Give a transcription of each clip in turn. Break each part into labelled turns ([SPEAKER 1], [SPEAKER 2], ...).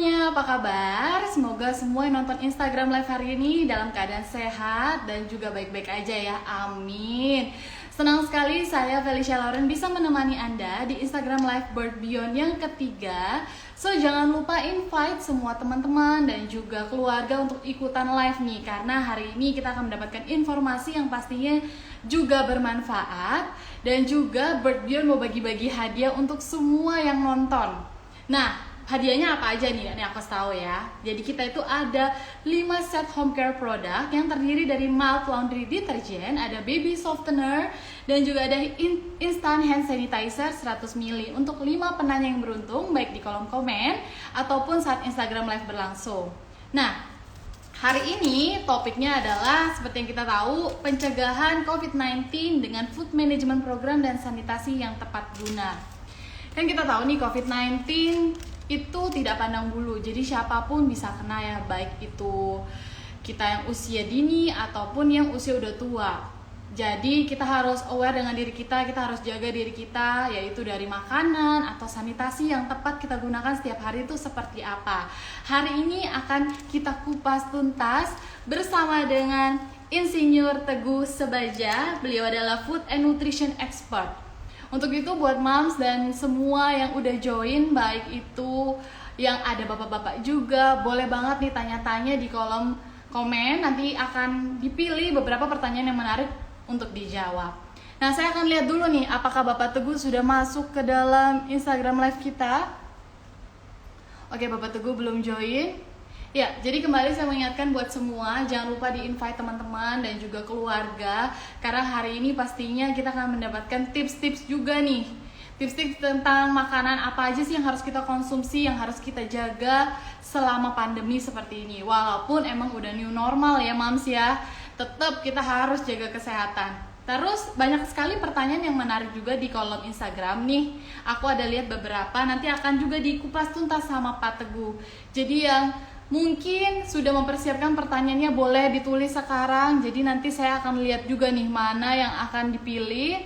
[SPEAKER 1] semuanya, apa kabar? Semoga semua yang nonton Instagram Live hari ini dalam keadaan sehat dan juga baik-baik aja ya, amin. Senang sekali saya Felicia Lauren bisa menemani Anda di Instagram Live Bird Beyond yang ketiga. So jangan lupa invite semua teman-teman dan juga keluarga untuk ikutan live nih, karena hari ini kita akan mendapatkan informasi yang pastinya juga bermanfaat. Dan juga Bird Beyond mau bagi-bagi hadiah untuk semua yang nonton. Nah, hadiahnya apa aja nih? Ini aku tahu ya. Jadi kita itu ada 5 set home care product yang terdiri dari mild laundry detergent, ada baby softener, dan juga ada instant hand sanitizer 100 ml untuk 5 penanya yang beruntung, baik di kolom komen ataupun saat Instagram Live berlangsung. Nah, hari ini topiknya adalah seperti yang kita tahu, pencegahan COVID-19 dengan food management program dan sanitasi yang tepat guna. Kan kita tahu nih, COVID-19 itu tidak pandang bulu, jadi siapapun bisa kena ya, baik itu kita yang usia dini ataupun yang usia udah tua. Jadi kita harus aware dengan diri kita harus jaga diri kita, yaitu dari makanan atau sanitasi yang tepat kita gunakan setiap hari itu seperti apa. Hari ini akan kita kupas tuntas bersama dengan Insinyur Teguh Sebaja. Beliau adalah food and nutrition expert. Untuk itu buat moms dan semua yang udah join, baik itu yang ada bapak-bapak juga, boleh banget nih tanya-tanya di kolom komen. Nanti akan dipilih beberapa pertanyaan yang menarik untuk dijawab. Nah, saya akan lihat dulu nih apakah Bapak Teguh sudah masuk ke dalam Instagram Live kita. Oke, Bapak Teguh belum join. Ya, jadi kembali saya mengingatkan buat semua, jangan lupa di-invite teman-teman dan juga keluarga, karena hari ini pastinya kita akan mendapatkan tips-tips juga nih. Tips-tips tentang makanan apa aja sih yang harus kita konsumsi, yang harus kita jaga selama pandemi seperti ini. Walaupun emang udah new normal ya, Mams ya, tetap kita harus jaga kesehatan. Terus banyak sekali pertanyaan yang menarik juga di kolom Instagram nih. Aku ada lihat beberapa, nanti akan juga dikupas tuntas sama Pak Teguh. Jadi yang mungkin sudah mempersiapkan pertanyaannya boleh ditulis sekarang. Jadi nanti saya akan lihat juga nih mana yang akan dipilih.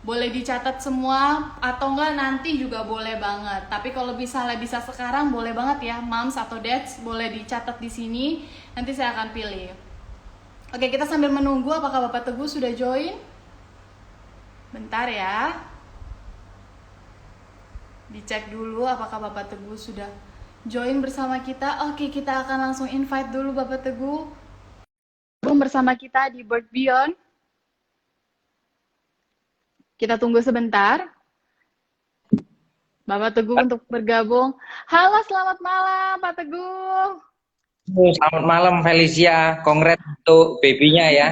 [SPEAKER 1] Boleh dicatat semua atau enggak nanti juga boleh banget. Tapi kalau bisa sekarang boleh banget ya, moms atau dads boleh dicatat di sini. Nanti saya akan pilih. Oke, kita sambil menunggu apakah Bapak Teguh sudah join. Bentar ya. Dicek dulu apakah Bapak Teguh sudah join bersama kita. Oke, kita akan langsung invite dulu Bapak Teguh bersama kita di Bird Beyond. Kita tunggu sebentar Bapak Teguh untuk bergabung. Halo, selamat malam Pak Teguh.
[SPEAKER 2] Selamat malam Felicia, kongres untuk babynya ya.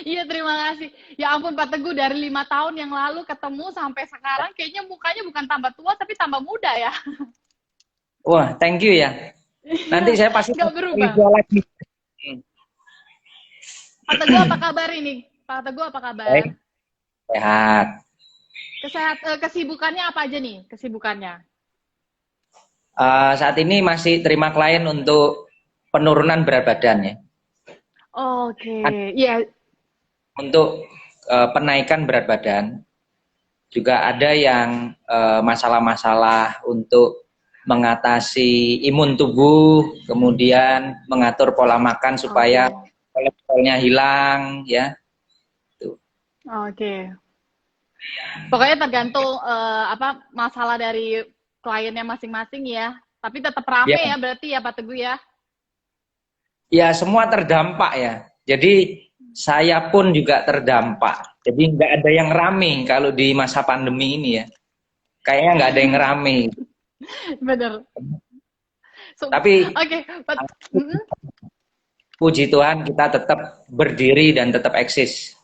[SPEAKER 1] Iya, terima kasih. Ya ampun Pak Teguh, dari 5 tahun yang lalu ketemu sampai sekarang kayaknya mukanya bukan tambah tua tapi tambah muda ya.
[SPEAKER 2] Wah, thank you ya. Nanti saya pasti
[SPEAKER 1] nggak berubah.
[SPEAKER 2] lagi.
[SPEAKER 1] Pak Teguh apa kabar ini? Pak Teguh apa kabar?
[SPEAKER 2] Baik. Sehat.
[SPEAKER 1] Kesibukannya apa aja nih? Kesibukannya?
[SPEAKER 2] Saat ini masih terima klien untuk penurunan berat badannya.
[SPEAKER 1] Oke, iya.
[SPEAKER 2] Untuk penaikan berat badan, juga ada yang masalah-masalah untuk mengatasi imun tubuh, kemudian mengatur pola makan supaya kolesterolnya hilang, ya.
[SPEAKER 1] Oke. Pokoknya tergantung masalah dari kliennya masing-masing ya. Tapi tetap rame ya berarti ya Pak Teguh ya.
[SPEAKER 2] Ya, semua terdampak ya. Jadi saya pun juga terdampak. Jadi nggak ada yang rame kalau di masa pandemi ini ya. Kayaknya nggak ada yang rame.
[SPEAKER 1] Bener.
[SPEAKER 2] Tapi puji Tuhan kita tetap berdiri dan tetap eksis.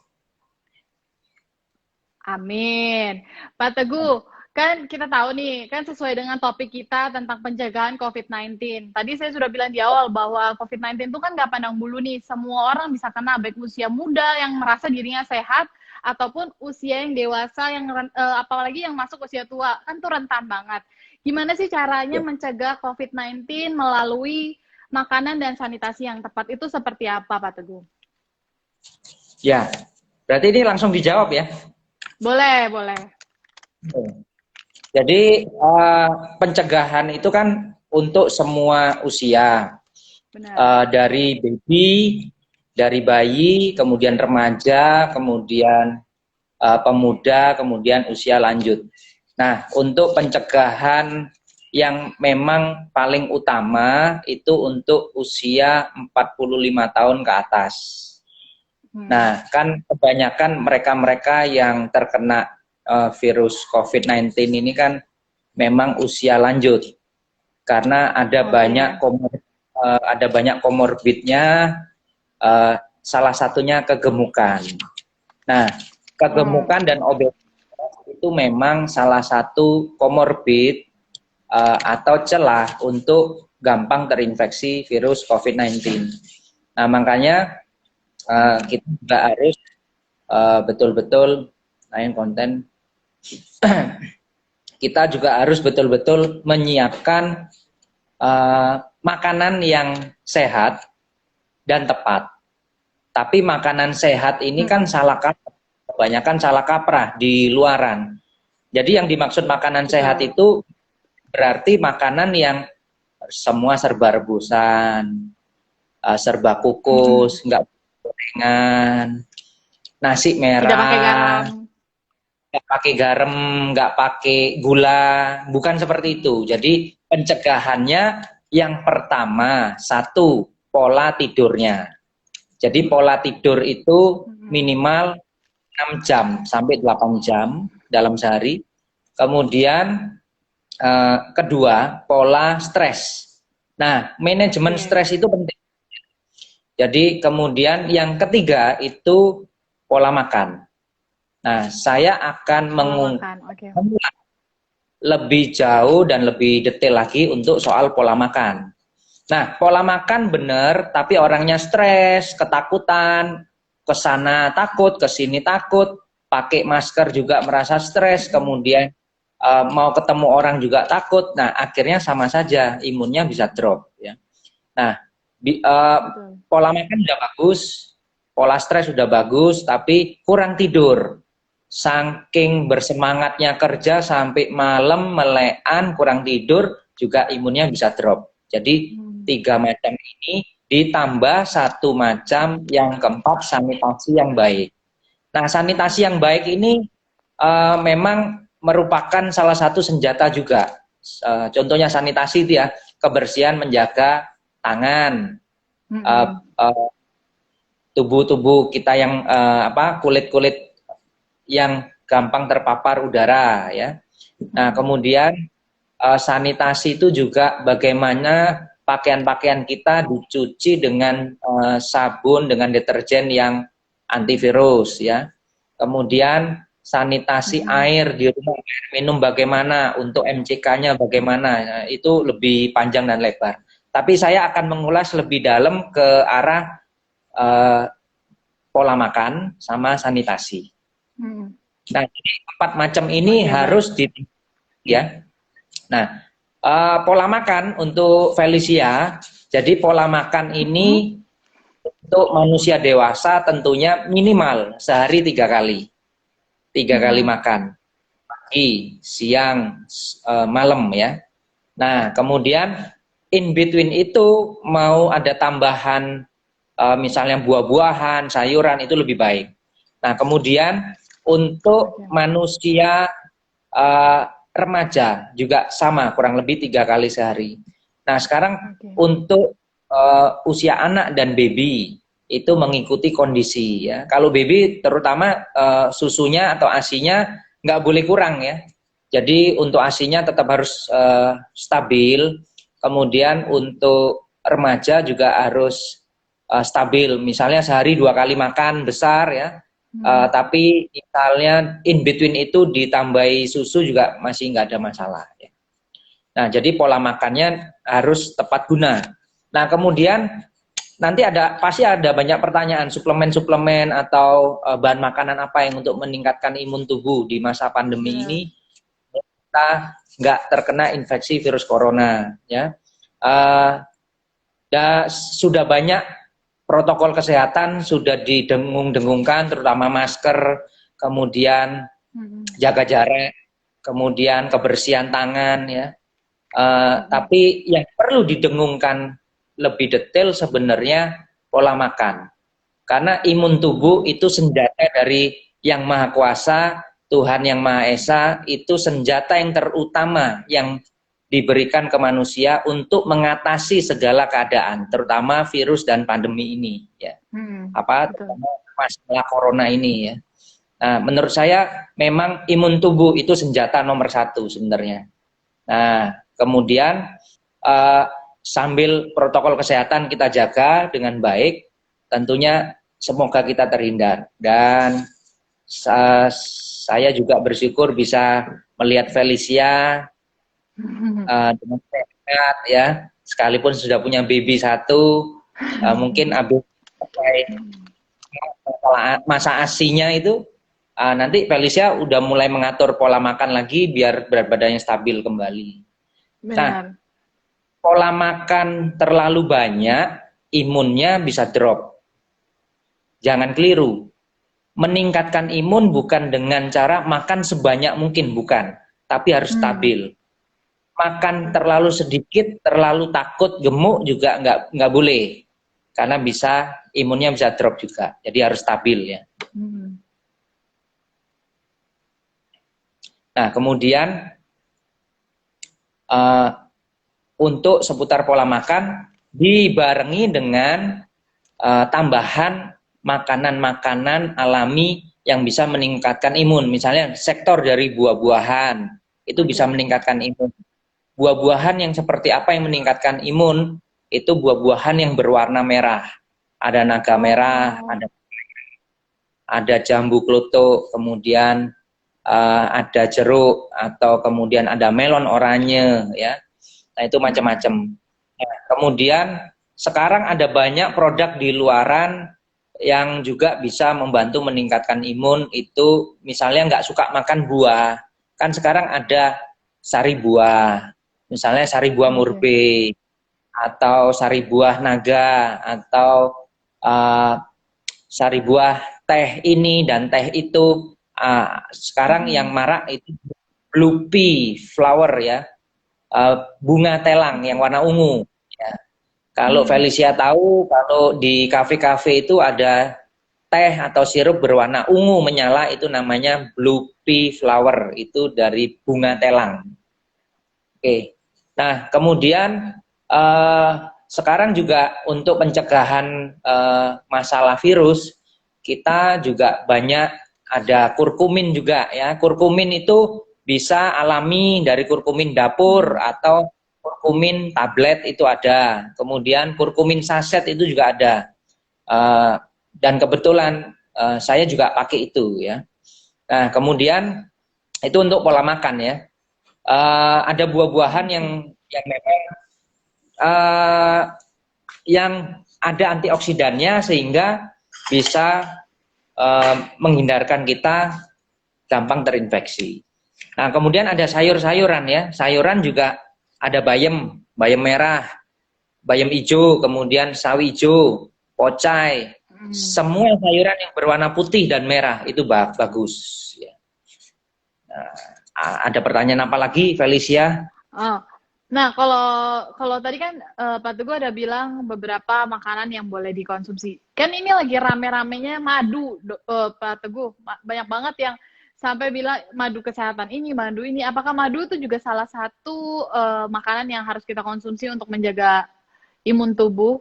[SPEAKER 1] Amin. Pak Teguh, kan kita tahu nih, kan sesuai dengan topik kita tentang pencegahan COVID-19. Tadi saya sudah bilang di awal bahwa COVID-19 itu kan nggak pandang bulu nih. Semua orang bisa kena, baik usia muda yang merasa dirinya sehat, ataupun usia yang dewasa, yang apalagi yang masuk usia tua, kan tuh rentan banget. Gimana sih caranya mencegah COVID-19 melalui makanan dan sanitasi yang tepat? Itu seperti apa, Pak Teguh?
[SPEAKER 2] Ya, berarti ini langsung dijawab ya?
[SPEAKER 1] Boleh, boleh.
[SPEAKER 2] Jadi pencegahan itu kan untuk semua usia.
[SPEAKER 1] Benar.
[SPEAKER 2] Dari baby, dari bayi, kemudian remaja, kemudian pemuda, kemudian usia lanjut. Nah, untuk pencegahan yang memang paling utama itu untuk usia 45 tahun ke atas. Nah, kan kebanyakan mereka-mereka yang terkena virus COVID-19 ini kan memang usia lanjut. Karena ada banyak komorbidnya, salah satunya kegemukan. Nah, kegemukan dan obesitas itu memang salah satu komorbid atau celah untuk gampang terinfeksi virus COVID-19. Nah, makanya kita juga harus betul-betul konten. Kita juga harus betul-betul menyiapkan makanan yang sehat dan tepat. Tapi makanan sehat ini kan salah kaprah, kebanyakan salah kaprah di luaran. Jadi yang dimaksud makanan sehat itu berarti makanan yang semua serba rebusan, serba kukus, nggak gorengan, nasi merah,
[SPEAKER 1] tidak pakai garam,
[SPEAKER 2] nggak pakai garam, nggak pakai gula, bukan seperti itu. Jadi pencegahannya yang pertama, satu, pola tidurnya. Jadi pola tidur itu minimal 6 jam sampai 8 jam dalam sehari. Kemudian kedua, pola stres. Nah, manajemen stres itu penting. Jadi kemudian yang ketiga itu pola makan. Nah, saya akan mengungkap lebih jauh dan lebih detail lagi untuk soal pola makan. Nah, pola makan benar, tapi orangnya stres, ketakutan, ke sana takut, ke sini takut, pakai masker juga merasa stres, kemudian mau ketemu orang juga takut. Nah, akhirnya sama saja, imunnya bisa drop. Ya. Nah, pola makan sudah bagus, pola stres sudah bagus, tapi kurang tidur. Saking bersemangatnya kerja sampai malam melean, kurang tidur, juga imunnya bisa drop. Jadi 3 macam ini ditambah 1 macam yang keempat, sanitasi yang baik. Nah, sanitasi yang baik ini memang merupakan salah satu senjata juga. Contohnya sanitasi itu ya, kebersihan, menjaga tangan, tubuh-tubuh kita yang kulit-kulit yang gampang terpapar udara ya. Nah, kemudian sanitasi itu juga bagaimana pakaian-pakaian kita dicuci dengan sabun, dengan deterjen yang antivirus ya. Kemudian sanitasi air di rumah, air minum bagaimana, untuk MCK-nya bagaimana, nah, itu lebih panjang dan lebar. Tapi saya akan mengulas lebih dalam ke arah pola makan sama sanitasi. Nah, jadi 4 macam ini harus ya. Nah, pola makan untuk Felicia, jadi pola makan ini untuk manusia dewasa tentunya minimal sehari 3 kali. 3 kali makan. Pagi, siang, malam ya. Nah, kemudian in between itu mau ada tambahan misalnya buah-buahan, sayuran itu lebih baik. Nah, kemudian untuk manusia remaja juga sama, kurang lebih 3 kali sehari. Nah, sekarang untuk usia anak dan baby itu mengikuti kondisi ya. Kalau baby terutama susunya atau ASI-nya nggak boleh kurang ya. Jadi untuk ASI-nya tetap harus stabil. Kemudian untuk remaja juga harus stabil. Misalnya sehari 2 kali makan besar ya. Tapi misalnya in between itu ditambahi susu juga masih nggak ada masalah ya. Nah, jadi pola makannya harus tepat guna. Nah, kemudian nanti pasti ada banyak pertanyaan, suplemen-suplemen atau bahan makanan apa yang untuk meningkatkan imun tubuh di masa pandemi ini kita nggak terkena infeksi virus corona ya. Sudah banyak protokol kesehatan sudah didengung-dengungkan, terutama masker, kemudian jaga jarak, kemudian kebersihan tangan ya. Tapi yang perlu didengungkan lebih detail sebenarnya pola makan. Karena imun tubuh itu senjata dari Yang Maha Kuasa, Tuhan Yang Maha Esa, itu senjata yang terutama yang diberikan ke manusia untuk mengatasi segala keadaan, terutama virus dan pandemi ini, ya. Terutama masalah corona ini, ya. Nah, menurut saya memang imun tubuh itu senjata nomor satu sebenarnya. Nah, kemudian sambil protokol kesehatan kita jaga dengan baik, tentunya semoga kita terhindar. Dan saya juga bersyukur bisa melihat Felicia dengan sehat, ya, sekalipun sudah punya baby satu, mungkin habis masa asinya itu nanti Felicia udah mulai mengatur pola makan lagi biar berat badannya stabil kembali.
[SPEAKER 1] Benar.
[SPEAKER 2] Nah, pola makan terlalu banyak, imunnya bisa drop. Jangan keliru. Meningkatkan imun bukan dengan cara makan sebanyak mungkin, bukan. Tapi harus stabil. Makan terlalu sedikit, terlalu takut, gemuk juga nggak boleh. Karena imunnya bisa drop juga. Jadi harus stabil, ya. Nah, kemudian untuk seputar pola makan dibarengi dengan tambahan makanan-makanan alami yang bisa meningkatkan imun. Misalnya sektor dari buah-buahan itu bisa meningkatkan imun. Buah-buahan yang seperti apa yang meningkatkan imun? Itu buah-buahan yang berwarna merah. Ada naga merah, ada jambu kloto, kemudian ada jeruk, atau kemudian ada melon oranye, ya. Nah, itu macam-macam. Nah, kemudian sekarang ada banyak produk di luaran yang juga bisa membantu meningkatkan imun. Itu misalnya nggak suka makan buah, kan sekarang ada sari buah, misalnya sari buah murbe, atau sari buah naga, atau sari buah teh ini dan teh itu. Sekarang yang marak itu blue pea flower, ya, bunga telang yang warna ungu, ya. Kalau Felicia tahu, kalau di kafe-kafe itu ada teh atau sirup berwarna ungu menyala, itu namanya blue pea flower, itu dari bunga telang. Oke. Nah, kemudian sekarang juga untuk pencegahan masalah virus, kita juga banyak ada kurkumin juga, ya. Kurkumin itu bisa alami dari kurkumin dapur atau kurkumin tablet itu ada. Kemudian kurkumin saset itu juga ada. Dan kebetulan saya juga pakai itu, ya. Nah, kemudian itu untuk pola makan, ya. Ada buah-buahan yang memang yang ada antioksidannya sehingga bisa menghindarkan kita gampang terinfeksi. Nah, kemudian ada sayur-sayuran, ya. Sayuran juga ada bayam merah, bayam hijau, kemudian sawi hijau, pocai. Semua sayuran yang berwarna putih dan merah itu bagus, ya. Nah, ada pertanyaan apa lagi, Felicia?
[SPEAKER 1] Nah, kalau tadi kan Pak Teguh ada bilang beberapa makanan yang boleh dikonsumsi. Kan ini lagi rame-ramenya madu, Pak Teguh. Banyak banget yang sampai bilang madu kesehatan ini, madu ini. Apakah madu itu juga salah satu makanan yang harus kita konsumsi untuk menjaga imun tubuh?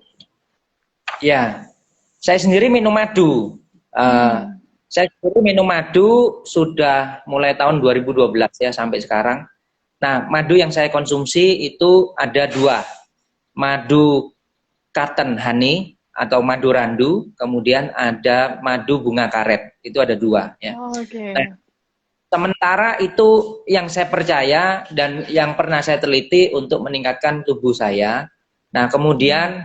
[SPEAKER 2] Ya, saya sendiri minum madu. Saya sendiri minum madu sudah mulai tahun 2012, ya, sampai sekarang. Nah, madu yang saya konsumsi itu ada dua. Madu cotton honey atau madu randu, kemudian ada madu bunga karet. Itu ada dua, ya. Nah, sementara itu yang saya percaya dan yang pernah saya teliti untuk meningkatkan tubuh saya. Nah, kemudian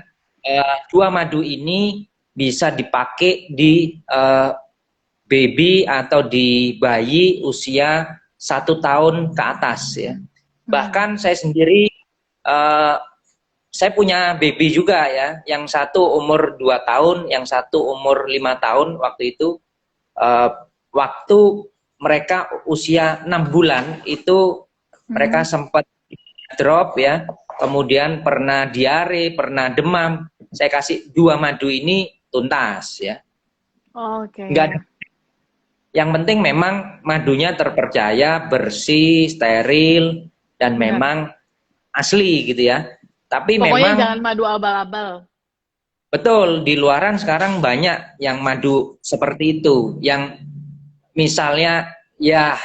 [SPEAKER 2] dua madu ini bisa dipakai di baby atau di bayi usia 1 tahun ke atas, ya. Bahkan saya sendiri, saya punya baby juga, ya. Yang satu umur 2 tahun, yang satu umur 5 tahun waktu itu. Waktu mereka usia 6 bulan itu mereka sempat drop ya, kemudian pernah diare, pernah demam, saya kasih 2 madu ini tuntas ya.
[SPEAKER 1] Oke.
[SPEAKER 2] Enggak ada. Yang penting memang madunya terpercaya, bersih, steril, dan
[SPEAKER 1] Benar.
[SPEAKER 2] memang asli gitu ya. Tapi
[SPEAKER 1] Pokoknya
[SPEAKER 2] memang
[SPEAKER 1] jangan madu abal-abal.
[SPEAKER 2] betul di luaran sekarang banyak yang madu seperti itu, yang misalnya ya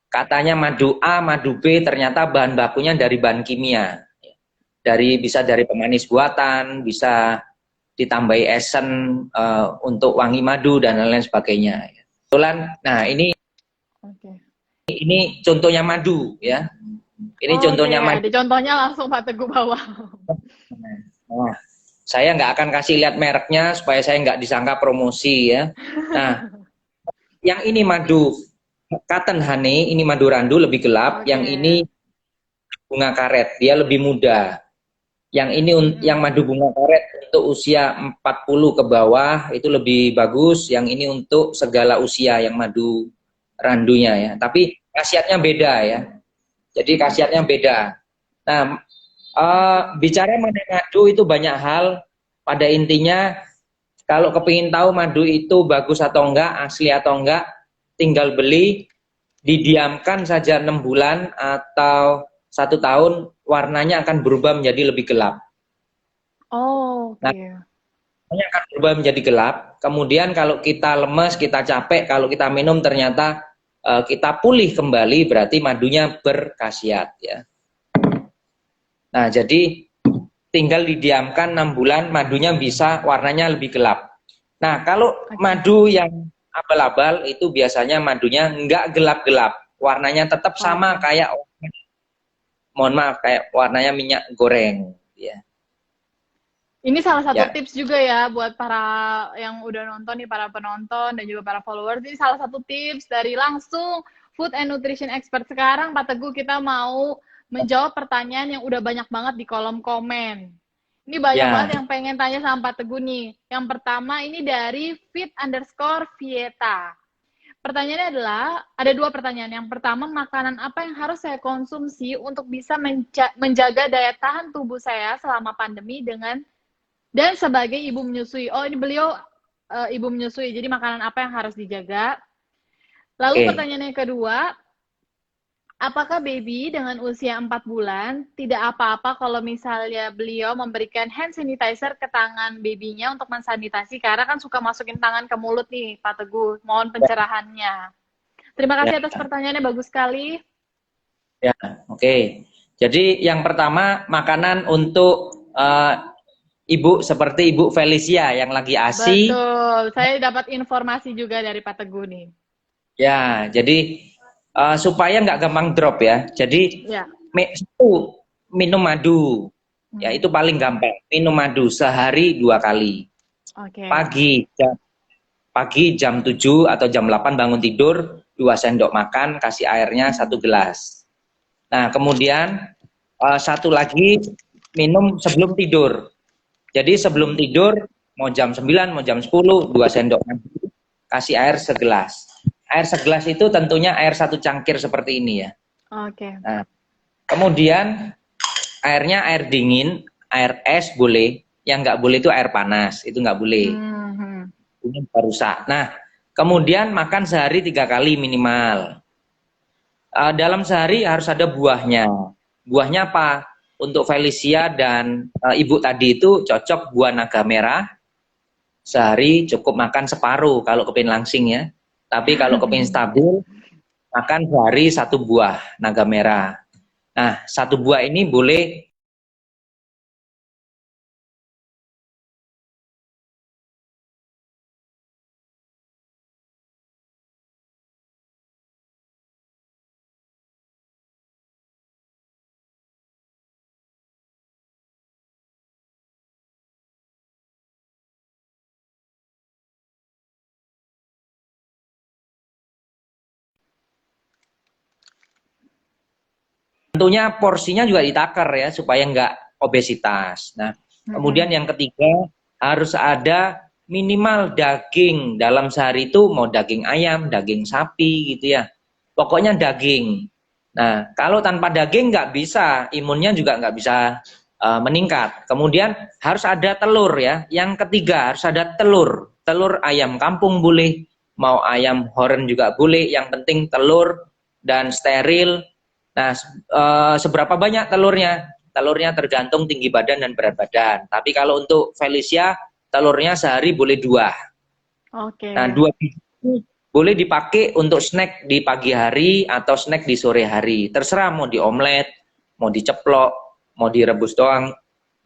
[SPEAKER 2] katanya madu A, madu B, ternyata bahan bakunya dari bahan kimia. Bisa dari pemanis buatan, bisa ditambahi esen untuk wangi madu dan lain-lain sebagainya. Kebetulan, nah
[SPEAKER 1] Oke.
[SPEAKER 2] ini contohnya madu ya. Ini
[SPEAKER 1] Oke,
[SPEAKER 2] contohnya madu.
[SPEAKER 1] ada contohnya langsung Pak Teguh bawa.
[SPEAKER 2] Nah, saya nggak akan kasih lihat mereknya supaya saya nggak disangka promosi ya. Nah, yang ini madu cotton honey, ini madu randu lebih gelap.
[SPEAKER 1] Oke.
[SPEAKER 2] Yang ini bunga karet, dia lebih muda. Yang ini yang madu bunga karet untuk usia 40 ke bawah itu lebih bagus. Yang ini untuk segala usia yang madu randunya ya. Tapi khasiatnya beda ya. Jadi khasiatnya beda. Nah, bicara mengenai madu itu banyak hal. Pada intinya kalau kepingin tahu madu itu bagus atau enggak, asli atau enggak, tinggal beli, didiamkan saja 6 bulan atau 1 tahun, warnanya akan berubah menjadi lebih gelap.
[SPEAKER 1] Oh, oke.
[SPEAKER 2] Nah, warnanya akan berubah menjadi gelap. Kemudian kalau kita lemes, kita capek, kalau kita minum ternyata kita pulih kembali, berarti madunya berkhasiat ya. Nah, jadi tinggal didiamkan 6 bulan, madunya bisa warnanya lebih gelap. Nah, kalau madu yang abal-abal itu biasanya madunya nggak gelap-gelap, warnanya tetap sama kayak, mohon maaf, kayak warnanya minyak goreng ya.
[SPEAKER 1] Ini salah satu tips juga ya buat para yang udah nonton nih, para penonton dan juga para followers. Ini salah satu tips dari langsung food and nutrition expert. Sekarang Pak Teguh, kita mau menjawab pertanyaan yang udah banyak banget di kolom komen. Ini banyak banget yang pengen tanya sama Pak Teguh nih. Yang pertama ini dari fit_vieta. Pertanyaannya adalah, ada 2 pertanyaan. Yang pertama, makanan apa yang harus saya konsumsi untuk bisa menjaga daya tahan tubuh saya selama pandemi dan sebagai ibu menyusui. Oh, ini beliau ibu menyusui, jadi makanan apa yang harus dijaga. Lalu pertanyaan yang kedua, apakah baby dengan usia 4 bulan tidak apa-apa kalau misalnya beliau memberikan hand sanitizer ke tangan babynya untuk mensanitasi, karena kan suka masukin tangan ke mulut nih Pak Teguh. Mohon pencerahannya. Terima kasih atas pertanyaannya, bagus sekali.
[SPEAKER 2] Ya, oke. Jadi yang pertama, makanan untuk Ibu seperti Ibu Felicia yang lagi ASI.
[SPEAKER 1] Betul, saya dapat informasi juga dari Pak Teguh nih.
[SPEAKER 2] Ya, jadi supaya nggak gampang drop ya. Jadi minum madu, ya itu paling gampang. Minum madu sehari 2 kali. Pagi jam 7 atau jam 8 bangun tidur, 2 sendok makan, kasih airnya 1 gelas. Nah, kemudian satu lagi minum sebelum tidur. Jadi sebelum tidur, mau jam 9, mau jam 10, 2 sendok madu, kasih air segelas. Air segelas itu tentunya air 1 cangkir seperti ini ya.
[SPEAKER 1] Oke.
[SPEAKER 2] Nah, kemudian airnya air dingin, air es boleh, yang nggak boleh itu air panas, itu nggak boleh. Ini rusak. Nah, kemudian makan sehari 3 kali minimal. Dalam sehari harus ada buahnya. Buahnya apa? Untuk Felicia dan ibu tadi itu cocok buah naga merah. Sehari cukup makan separuh kalau kepingin langsing ya. Tapi kalau kepingin stabil, makan sehari 1 buah naga merah. Nah, 1 buah ini boleh tentunya porsinya juga ditakar ya supaya nggak obesitas. Nah, kemudian yang ketiga harus ada minimal daging dalam sehari itu, mau daging ayam, daging sapi gitu ya. Pokoknya daging. Nah, kalau tanpa daging nggak bisa, imunnya juga nggak bisa meningkat. Kemudian harus ada telur ya. Yang ketiga harus ada telur. Telur ayam kampung boleh, mau ayam horen juga boleh. Yang penting telur dan steril. Nah, seberapa banyak telurnya? Telurnya tergantung tinggi badan dan berat badan. Tapi kalau untuk Felicia, telurnya sehari boleh 2. Nah,
[SPEAKER 1] Oke.
[SPEAKER 2] 2 biji itu boleh dipakai untuk snack di pagi hari atau snack di sore hari. Terserah mau di omelet, mau diceplok, mau direbus doang,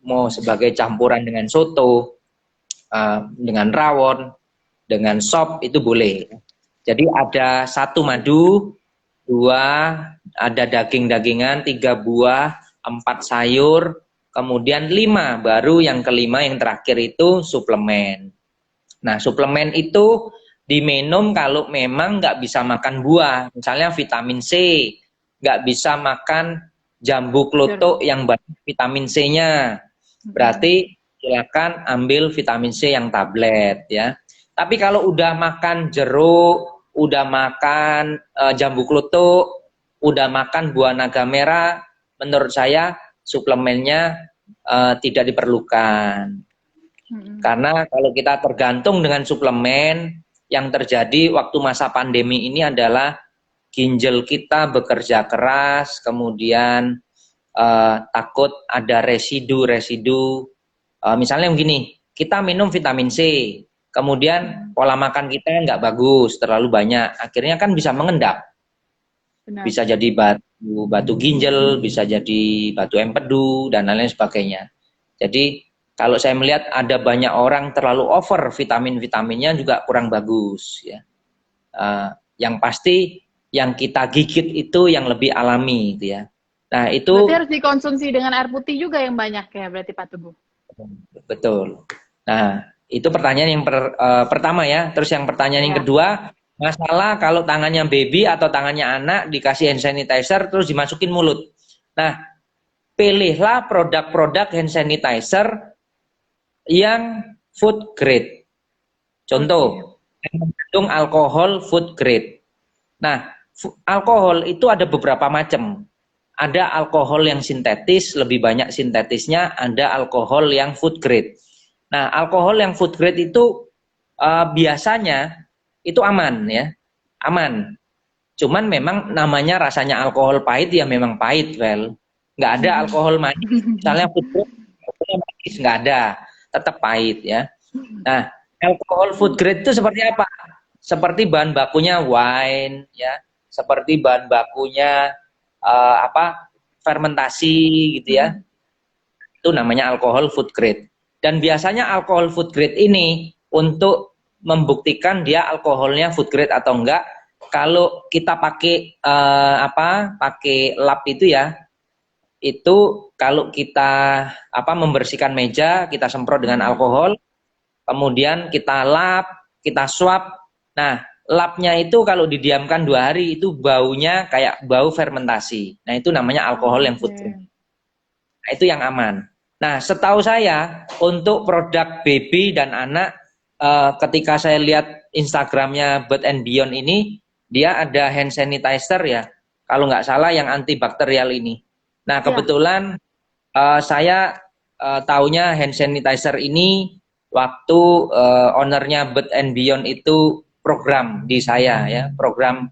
[SPEAKER 2] mau sebagai campuran dengan soto, dengan rawon, dengan sop itu boleh. Jadi ada 1 madu, 2 ada daging-dagingan, 3 buah, 4 sayur, kemudian 5 baru yang kelima yang terakhir itu suplemen. Nah, suplemen itu diminum kalau memang nggak bisa makan buah, misalnya vitamin C, nggak bisa makan jambu klotok yang banyak vitamin C-nya, berarti silakan ambil vitamin C yang tablet ya. Tapi kalau udah makan jeruk, udah makan jambu klotok, udah makan buah naga merah, menurut saya suplemennya tidak diperlukan. Karena kalau kita tergantung dengan suplemen, yang terjadi waktu masa pandemi ini adalah ginjal kita bekerja keras, kemudian takut ada residu-residu. Misalnya begini, kita minum vitamin C, kemudian pola makan kita nggak bagus, terlalu banyak, akhirnya kan bisa mengendap.
[SPEAKER 1] Benar.
[SPEAKER 2] Bisa jadi batu ginjal, bisa jadi batu empedu, dan lain-lain sebagainya. Jadi kalau saya melihat ada banyak orang terlalu over vitamin-vitaminnya juga kurang bagus ya. Yang pasti yang kita gigit itu yang lebih alami gitu ya. Nah itu
[SPEAKER 1] Berarti harus dikonsumsi dengan air putih juga yang banyak ya berarti Pak Teguh.
[SPEAKER 2] betul. Nah itu pertanyaan yang pertama ya. Terus yang pertanyaan yang
[SPEAKER 1] Ya.
[SPEAKER 2] kedua, masalah kalau tangannya baby atau tangannya anak dikasih hand sanitizer terus dimasukin mulut. Nah pilihlah produk-produk hand sanitizer yang food grade. Contoh, yang mengandung alkohol food grade. Nah, alkohol itu ada beberapa macam. Ada alkohol yang sintetis, lebih banyak sintetisnya, ada alkohol yang food grade. Nah, alkohol yang food grade itu biasanya itu aman ya. Aman. Cuman memang namanya rasanya alkohol pahit ya memang pahit, well. Nggak ada alkohol manis. Misalnya food grade, alkoholnya manis, nggak ada, tetap pahit ya. Nah, alkohol food grade itu seperti apa? Seperti bahan bakunya wine ya, seperti bahan bakunya fermentasi gitu ya. Itu namanya alkohol food grade. Dan biasanya alkohol food grade ini untuk membuktikan dia alkoholnya food grade atau enggak, kalau kita pakai pakai lap itu ya, itu kalau kita membersihkan meja, kita semprot dengan alkohol, kemudian kita lap, kita swab. Nah, lapnya itu kalau didiamkan 2 hari itu baunya kayak bau fermentasi. Nah, itu namanya alkohol yang food grade. Nah, itu yang aman. Nah, setahu saya untuk produk baby dan anak, ketika saya lihat Instagramnya Bird and Beyond ini, dia ada hand sanitizer ya, kalau nggak salah yang antibakterial ini. Nah, kebetulan saya taunya hand sanitizer ini waktu ownernya Bird and Beyond itu program di saya ya, program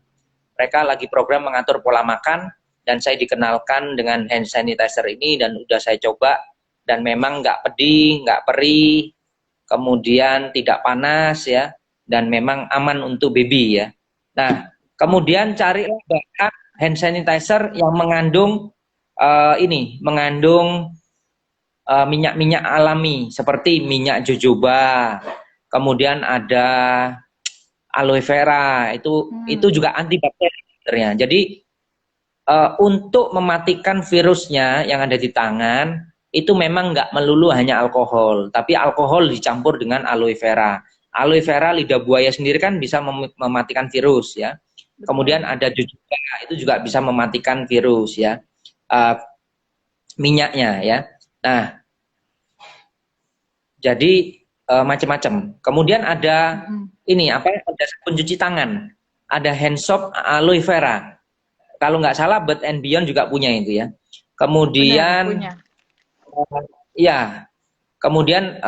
[SPEAKER 2] mereka lagi program mengatur pola makan, dan saya dikenalkan dengan hand sanitizer ini dan udah saya coba, dan memang nggak pedih, nggak perih, kemudian tidak panas ya, dan memang aman untuk baby ya. Nah, kemudian carilah bahan hand sanitizer yang mengandung mengandung minyak-minyak alami seperti minyak jojoba, kemudian ada aloe vera, itu juga antibakteri sebenarnya. Jadi untuk mematikan virusnya yang ada di tangan itu memang nggak melulu hanya alkohol, tapi alkohol dicampur dengan aloe vera. Aloe vera lidah buaya sendiri kan bisa mematikan virus ya. Kemudian ada jojoba, itu juga bisa mematikan virus ya. Minyaknya ya. Nah, jadi macam-macam. Kemudian ada ada sabun cuci tangan, ada hand soap aloe vera. kalau nggak salah Birth and Beyond juga punya itu ya. Kemudian
[SPEAKER 1] Punya.
[SPEAKER 2] ya, kemudian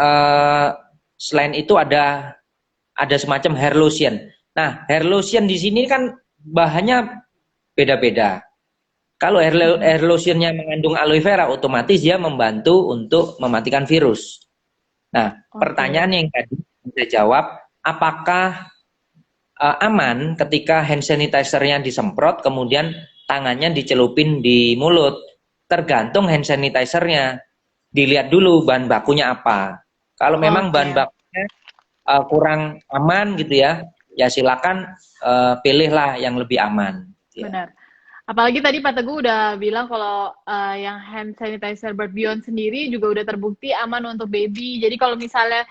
[SPEAKER 2] selain itu ada semacam hair lotion. Nah, hair lotion di sini kan bahannya beda-beda. Kalau hair lotionnya mengandung aloe vera, otomatis dia membantu untuk mematikan virus. Nah, pertanyaan yang tadi saya jawab, apakah aman ketika hand sanitizer-nya disemprot, kemudian tangannya dicelupin di mulut? Tergantung hand sanitizer-nya. Dilihat dulu bahan bakunya apa. Kalau memang bahan bakunya kurang aman gitu ya, ya silakan pilihlah yang lebih aman.
[SPEAKER 1] Benar. Apalagi tadi Pak Teguh udah bilang kalau yang hand sanitizer Birth Beyond sendiri juga udah terbukti aman untuk baby. Jadi kalau misalnya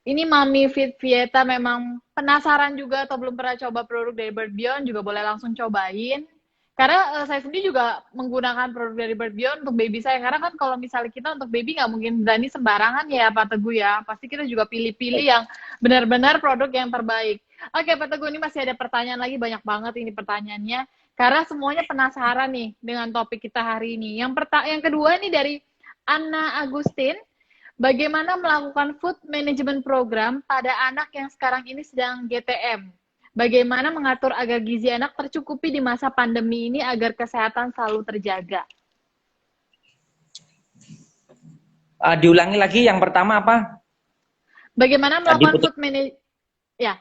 [SPEAKER 1] ini Mami Fit Vieta memang penasaran juga atau belum pernah coba produk dari Birth Beyond, juga boleh langsung cobain. Karena saya sendiri juga menggunakan produk dari Birth Beyond untuk baby saya. Karena kan kalau misalnya kita untuk baby nggak mungkin berani sembarangan ya Pak Teguh ya. Pasti kita juga pilih-pilih yang benar-benar produk yang terbaik. Oke Pak Teguh, ini masih ada pertanyaan lagi, banyak banget ini pertanyaannya. Karena semuanya penasaran nih dengan topik kita hari ini. Yang kedua ini dari Anna Agustin. Bagaimana melakukan food management program pada anak yang sekarang ini sedang GTM? Bagaimana mengatur agar gizi anak tercukupi di masa pandemi ini agar kesehatan selalu terjaga?
[SPEAKER 2] Diulangi lagi yang pertama apa?
[SPEAKER 1] Bagaimana melakukan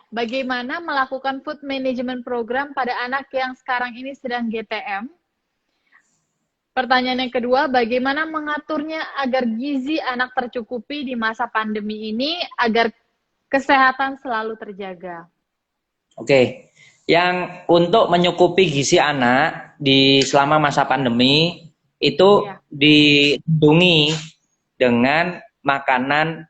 [SPEAKER 1] bagaimana melakukan food management program pada anak yang sekarang ini sedang GTM? Pertanyaan yang kedua, bagaimana mengaturnya agar gizi anak tercukupi di masa pandemi ini agar kesehatan selalu terjaga?
[SPEAKER 2] Oke, yang untuk menyukupi gizi anak selama masa pandemi itu dilindungi dengan makanan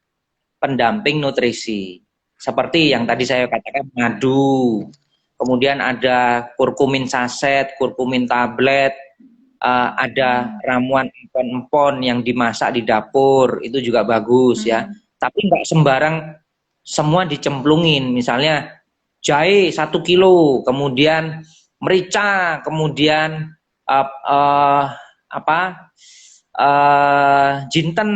[SPEAKER 2] pendamping nutrisi. Seperti yang tadi saya katakan, madu, kemudian ada kurkumin saset, kurkumin tablet, ada ramuan empon-empon yang dimasak di dapur, itu juga bagus ya. Tapi nggak sembarang semua dicemplungin, misalnya jahe 1 kilo, kemudian merica, kemudian jinten,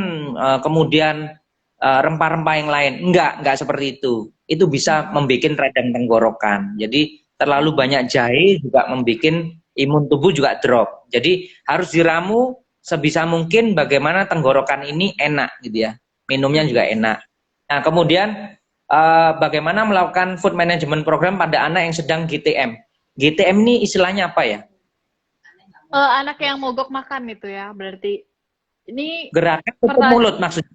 [SPEAKER 2] kemudian rempah-rempah yang lain. Enggak seperti itu. Itu bisa membuat radang tenggorokan. Jadi terlalu banyak jahe juga membuat imun tubuh juga drop. Jadi harus diramu sebisa mungkin bagaimana tenggorokan ini enak gitu ya. Minumnya juga enak. Nah, kemudian bagaimana melakukan food management program pada anak yang sedang GTM. GTM ini istilahnya apa ya?
[SPEAKER 1] Anak yang mogok makan itu ya, berarti ini
[SPEAKER 2] gerakan tutup mulut maksudnya.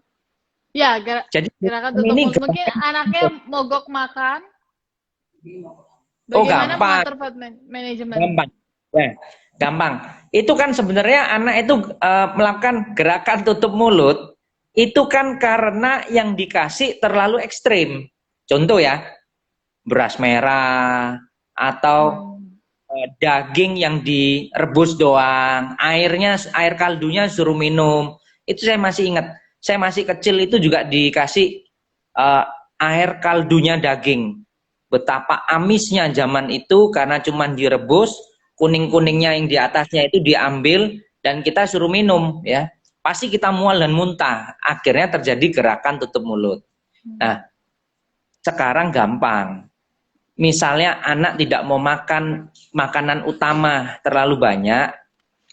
[SPEAKER 1] Ya,
[SPEAKER 2] jadi
[SPEAKER 1] gerakan tutup mulut. Mungkin anaknya mogok makan. Bagaimana mengatur food management?
[SPEAKER 2] Gampang. Ya, gampang. Itu kan sebenarnya anak itu melakukan gerakan tutup mulut itu kan karena yang dikasih terlalu ekstrim. Contoh ya, beras merah atau daging yang direbus doang, air kaldunya suruh minum. Itu saya masih ingat. Saya masih kecil itu juga dikasih air kaldunya daging. Betapa amisnya zaman itu karena cuma direbus, kuning-kuningnya yang di atasnya itu diambil dan kita suruh minum ya. Pasti kita mual dan muntah. Akhirnya terjadi gerakan tutup mulut. Nah, sekarang gampang. Misalnya anak tidak mau makan makanan utama terlalu banyak,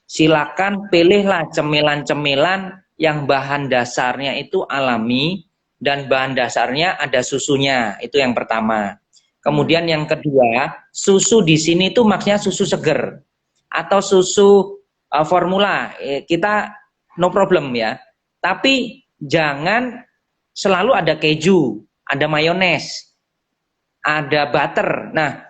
[SPEAKER 2] silakan pilihlah cemilan-cemilan yang bahan dasarnya itu alami dan bahan dasarnya ada susunya. Itu yang pertama. Kemudian yang kedua, susu di sini itu maksudnya susu seger atau susu formula. Kita no problem ya. Tapi jangan selalu ada keju, ada mayones, ada butter. Nah,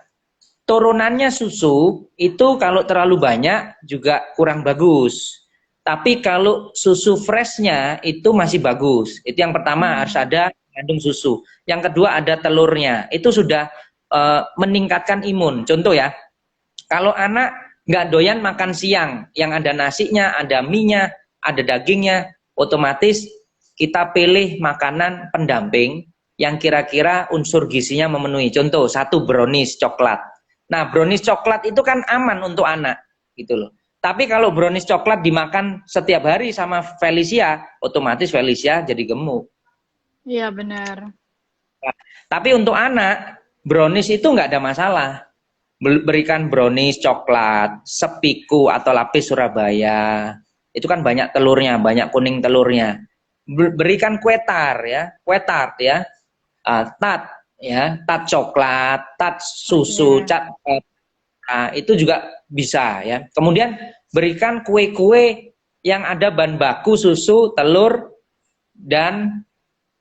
[SPEAKER 2] turunannya susu itu kalau terlalu banyak juga kurang bagus. Tapi kalau susu freshnya itu masih bagus. Itu yang pertama, harus ada kandung susu. Yang kedua ada telurnya. Itu sudah meningkatkan imun. Contoh ya, kalau anak nggak doyan makan siang, yang ada nasinya, ada mie-nya, ada dagingnya, otomatis kita pilih makanan pendamping yang kira-kira unsur gizinya memenuhi. Contoh, 1 brownies coklat. Nah, brownies coklat itu kan aman untuk anak, gitu loh. Tapi kalau brownies coklat dimakan setiap hari sama Felicia, otomatis Felicia jadi gemuk.
[SPEAKER 1] Iya benar.
[SPEAKER 2] Nah, tapi untuk anak, brownies itu nggak ada masalah. Berikan brownies coklat, sepiku atau lapis Surabaya. Itu kan banyak telurnya, banyak kuning telurnya. Berikan kue tar ya, kue tart ya. Tat ya, tat coklat, tat susu, cat itu juga bisa ya. Kemudian berikan kue-kue yang ada bahan baku susu, telur dan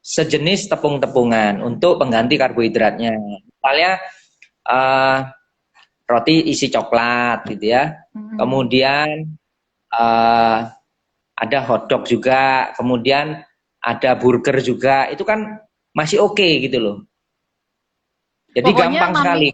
[SPEAKER 2] sejenis tepung-tepungan untuk pengganti karbohidratnya. Misalnya roti isi coklat gitu ya. Kemudian ada hotdog juga, kemudian ada burger juga. Itu kan masih oke gitu loh. Jadi
[SPEAKER 1] Pokoknya
[SPEAKER 2] gampang sekali.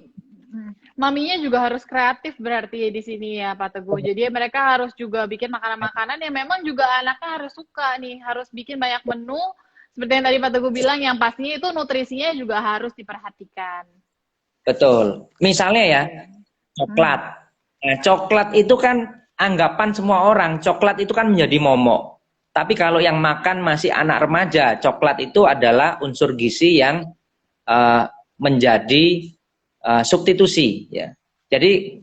[SPEAKER 1] Maminya juga harus kreatif berarti di sini ya Pak Teguh. Jadi mereka harus juga bikin makanan-makanan yang memang juga anaknya harus suka nih, harus bikin banyak menu. Seperti yang tadi Pak Teguh bilang, yang pastinya itu nutrisinya juga harus diperhatikan.
[SPEAKER 2] Betul. Misalnya ya, coklat. Nah, coklat itu kan anggapan semua orang, coklat itu kan menjadi momok. Tapi kalau yang makan masih anak remaja, coklat itu adalah unsur gizi yang menjadi substitusi ya. Jadi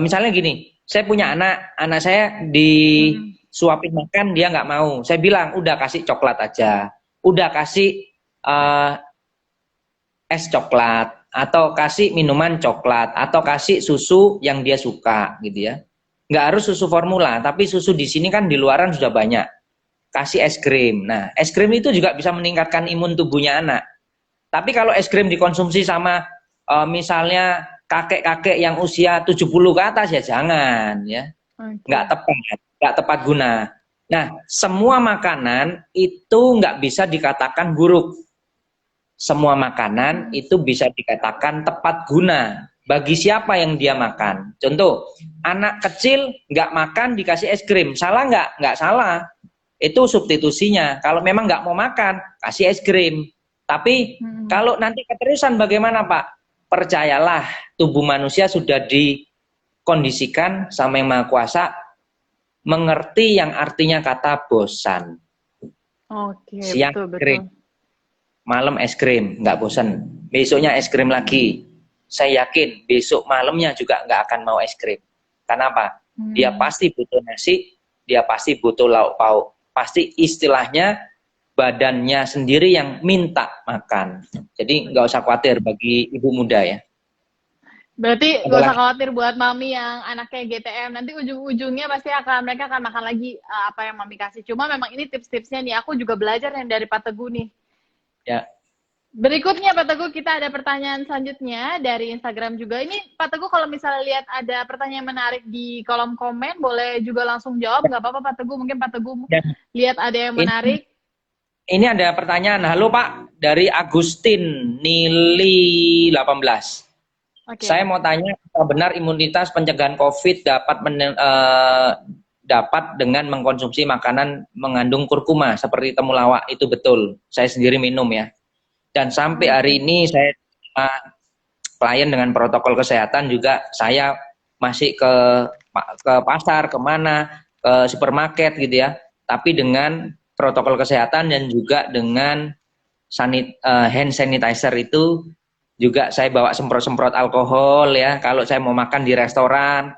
[SPEAKER 2] misalnya gini, saya punya anak saya disuapin makan dia nggak mau. Saya bilang udah kasih coklat aja, udah kasih es coklat atau kasih minuman coklat atau kasih susu yang dia suka gitu ya. Nggak harus susu formula, tapi susu di sini kan di luaran sudah banyak. Kasih es krim. Nah, es krim itu juga bisa meningkatkan imun tubuhnya anak. Tapi kalau es krim dikonsumsi sama misalnya kakek-kakek yang usia 70 ke atas ya jangan ya. Nggak tepat guna. Nah, semua makanan itu nggak bisa dikatakan buruk. Semua makanan itu bisa dikatakan tepat guna bagi siapa yang dia makan. Contoh, anak kecil nggak makan dikasih es krim, salah nggak? Nggak salah. Itu substitusinya. Kalau memang nggak mau makan, kasih es krim. Tapi kalau nanti keterusan bagaimana Pak? Percayalah, tubuh manusia sudah dikondisikan sama Yang Maha Kuasa mengerti yang artinya kata bosan.
[SPEAKER 1] Oke,
[SPEAKER 2] Siang
[SPEAKER 1] betul,
[SPEAKER 2] krim, malam es krim, nggak bosan. Besoknya es krim lagi. Saya yakin besok malamnya juga nggak akan mau es krim. Kenapa? Dia pasti butuh nasi, dia pasti butuh lauk pauk. Pasti istilahnya badannya sendiri yang minta makan. Jadi nggak usah khawatir bagi ibu muda ya.
[SPEAKER 1] Berarti nggak usah khawatir buat mami yang anaknya GTM. Nanti ujung-ujungnya pasti mereka akan makan lagi apa yang mami kasih. Cuma memang ini tips-tipsnya nih. Aku juga belajar yang dari Pak Teguh nih.
[SPEAKER 2] Ya.
[SPEAKER 1] Berikutnya Pak Teguh, kita ada pertanyaan selanjutnya dari Instagram juga. Ini Pak Teguh kalau misalnya lihat ada pertanyaan menarik di kolom komen, boleh juga langsung jawab. Nggak apa-apa Pak Teguh. Mungkin Pak Teguh lihat ada yang menarik.
[SPEAKER 2] Ini ada pertanyaan. Halo Pak, dari Agustin Nili 18. Saya mau tanya, benar imunitas pencegahan COVID dapat dengan mengkonsumsi makanan mengandung kurkuma seperti temulawak? Itu betul. Saya sendiri minum ya. Dan sampai hari ini saya klien dengan protokol kesehatan juga saya masih ke pasar, kemana, ke supermarket gitu ya. Tapi dengan protokol kesehatan dan juga dengan hand sanitizer itu juga saya bawa semprot-semprot alkohol ya. Kalau saya mau makan di restoran,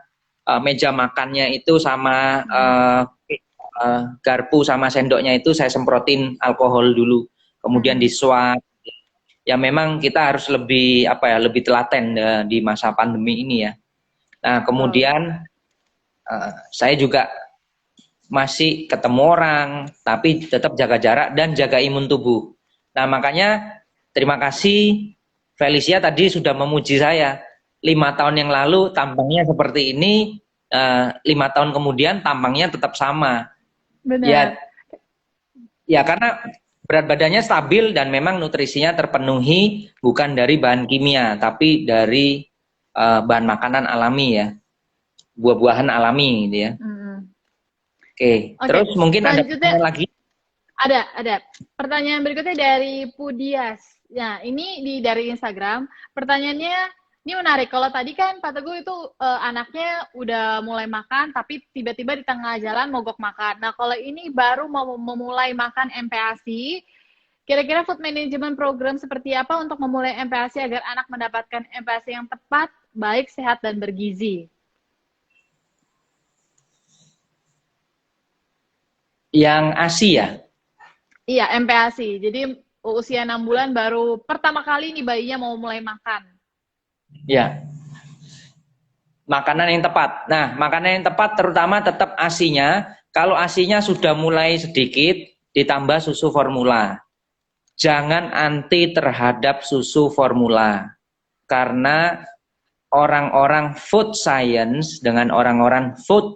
[SPEAKER 2] meja makannya itu sama garpu sama sendoknya itu saya semprotin alkohol dulu. Kemudian disuap. Ya memang kita harus lebih lebih telaten di masa pandemi ini ya. Nah, kemudian saya juga masih ketemu orang, tapi tetap jaga jarak dan jaga imun tubuh. Nah, makanya terima kasih Felicia tadi sudah memuji saya. 5 tahun yang lalu tampangnya seperti ini, 5 tahun kemudian tampangnya tetap sama.
[SPEAKER 1] Benar.
[SPEAKER 2] Ya karena berat badannya stabil dan memang nutrisinya terpenuhi bukan dari bahan kimia, tapi dari bahan makanan alami ya, buah-buahan alami gitu ya. Oke, terus mungkin ada pertanyaan lagi?
[SPEAKER 1] Ada. Pertanyaan berikutnya dari Pudias. Nah, ini dari Instagram. Pertanyaannya, Ini menarik. Kalau tadi kan Pak Teguh itu anaknya udah mulai makan, tapi tiba-tiba di tengah jalan mogok makan. Nah, kalau ini baru mau memulai makan MPASI, kira-kira food management program seperti apa untuk memulai MPASI agar anak mendapatkan MPASI yang tepat, baik, sehat, dan bergizi?
[SPEAKER 2] Yang ASI ya?
[SPEAKER 1] Iya, MPASI. Jadi usia 6 bulan baru pertama kali nih bayinya mau mulai makan.
[SPEAKER 2] Ya, makanan yang tepat. Nah, makanan yang tepat terutama tetap ASI-nya. Kalau ASI-nya sudah mulai sedikit, ditambah susu formula. Jangan anti terhadap susu formula. Karena orang-orang food science dengan orang-orang food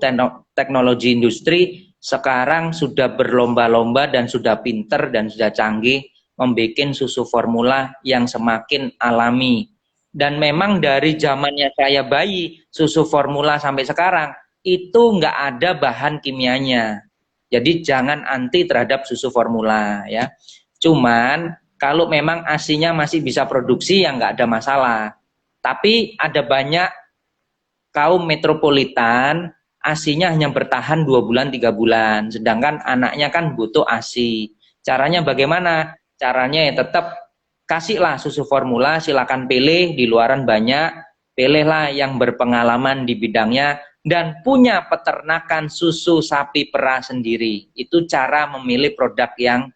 [SPEAKER 2] teknologi industri sekarang sudah berlomba-lomba dan sudah pinter dan sudah canggih membuat susu formula yang semakin alami. Dan memang dari zamannya saya bayi, susu formula sampai sekarang itu nggak ada bahan kimianya. Jadi jangan anti terhadap susu formula ya. Cuman kalau memang ASI-nya masih bisa produksi ya nggak ada masalah. Tapi ada banyak kaum metropolitan ASI-nya hanya bertahan 2 bulan 3 bulan, sedangkan anaknya kan butuh ASI. Caranya bagaimana? Caranya ya tetap kasihlah susu formula, silakan pilih, di luaran banyak, pilihlah yang berpengalaman di bidangnya dan punya peternakan susu sapi perah sendiri. Itu cara memilih produk yang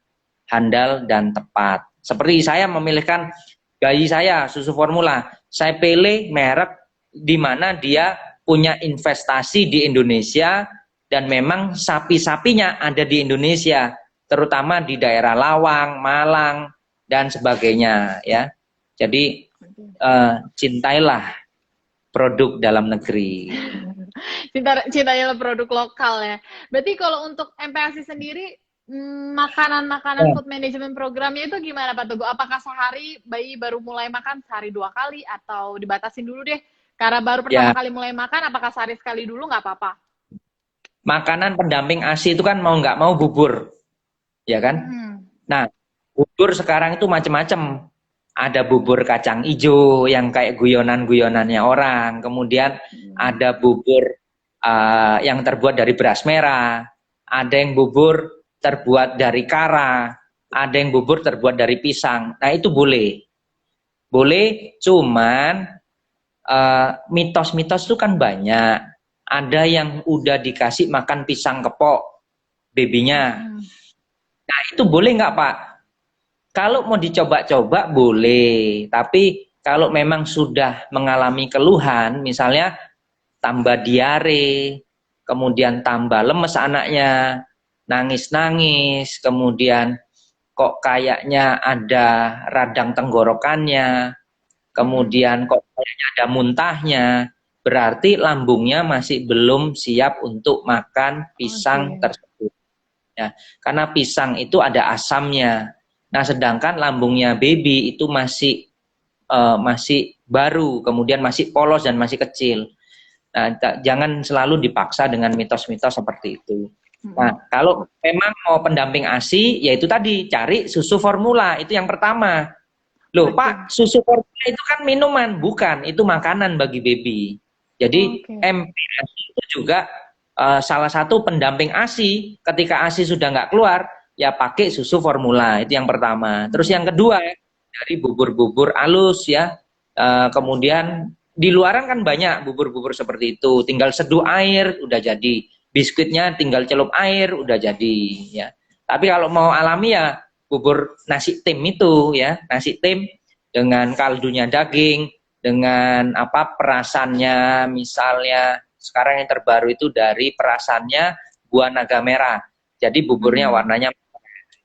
[SPEAKER 2] handal dan tepat. Seperti saya memilihkan bayi saya susu formula, saya pilih merek di mana dia punya investasi di Indonesia dan memang sapi-sapinya ada di Indonesia, terutama di daerah Lawang, Malang dan sebagainya ya. Jadi cintailah produk dalam negeri.
[SPEAKER 1] Cintanya produk lokal ya. Berarti kalau untuk MPASI sendiri makanan-makanan food management programnya itu gimana Pak Teguh? Apakah sehari bayi baru mulai makan sehari 2 kali atau dibatasin dulu deh? Karena baru pertama kali mulai makan, apakah sehari sekali dulu nggak apa-apa?
[SPEAKER 2] Makanan pendamping ASI itu kan mau nggak mau bubur, ya kan? Nah, bubur sekarang itu macam-macam. Ada bubur kacang hijau yang kayak guyonan-guyonannya orang. Kemudian ada bubur yang terbuat dari beras merah. Ada yang bubur terbuat dari kara. Ada yang bubur terbuat dari pisang. Nah, itu boleh. Boleh, cuman mitos-mitos itu kan banyak. Ada yang udah dikasih makan pisang kepok babynya. Nah, itu boleh nggak Pak? Kalau mau dicoba-coba boleh, tapi kalau memang sudah mengalami keluhan, misalnya tambah diare, kemudian tambah lemes anaknya, nangis-nangis, kemudian kok kayaknya ada radang tenggorokannya, kemudian kok kayaknya ada muntahnya, berarti lambungnya masih belum siap untuk makan pisang tersebut. Ya, karena pisang itu ada asamnya. Nah, sedangkan lambungnya baby itu masih baru, kemudian masih polos dan masih kecil. Nah, jangan selalu dipaksa dengan mitos-mitos seperti itu. Nah, kalau memang mau pendamping ASI, yaitu tadi cari susu formula, itu yang pertama. Loh, Pak, susu formula itu kan minuman, bukan, itu makanan bagi baby. Jadi MPASI itu juga salah satu pendamping ASI. Ketika ASI sudah nggak keluar, ya pakai susu formula, itu yang pertama. Terus yang kedua, dari bubur-bubur halus ya. Kemudian di luaran kan banyak bubur-bubur seperti itu. Tinggal seduh air, udah jadi. Biskuitnya tinggal celup air, udah jadi ya. Tapi kalau mau alami ya bubur nasi tim itu ya, nasi tim dengan kaldunya daging, dengan apa perasannya, misalnya sekarang yang terbaru itu dari perasannya buah naga merah. Jadi buburnya warnanya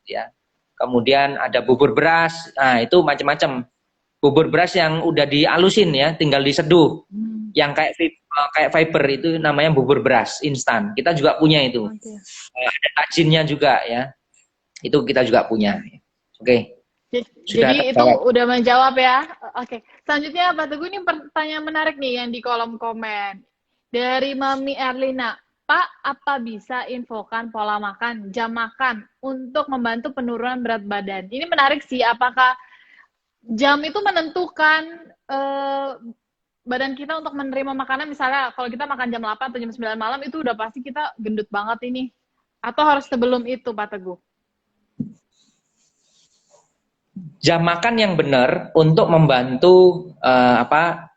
[SPEAKER 2] ya. Kemudian ada bubur beras. Nah, itu macam-macam. Bubur beras yang udah dialusin ya, tinggal diseduh. Yang kayak fiber itu namanya bubur beras instan. Kita juga punya itu. Ada tajinnya juga ya. Itu kita juga punya. Oke.
[SPEAKER 1] Jadi itu udah menjawab ya. Oke. Selanjutnya Pak Teguh, ini pertanyaan menarik nih yang di kolom komen. Dari Mami Erlina. Pak, apa bisa infokan pola makan, jam makan untuk membantu penurunan berat badan? Ini menarik sih, apakah jam itu menentukan badan kita untuk menerima makanan, misalnya kalau kita makan jam 8 atau jam 9 malam itu udah pasti kita gendut banget ini. Atau harus sebelum itu, Pak Teguh?
[SPEAKER 2] Jam makan yang benar untuk membantu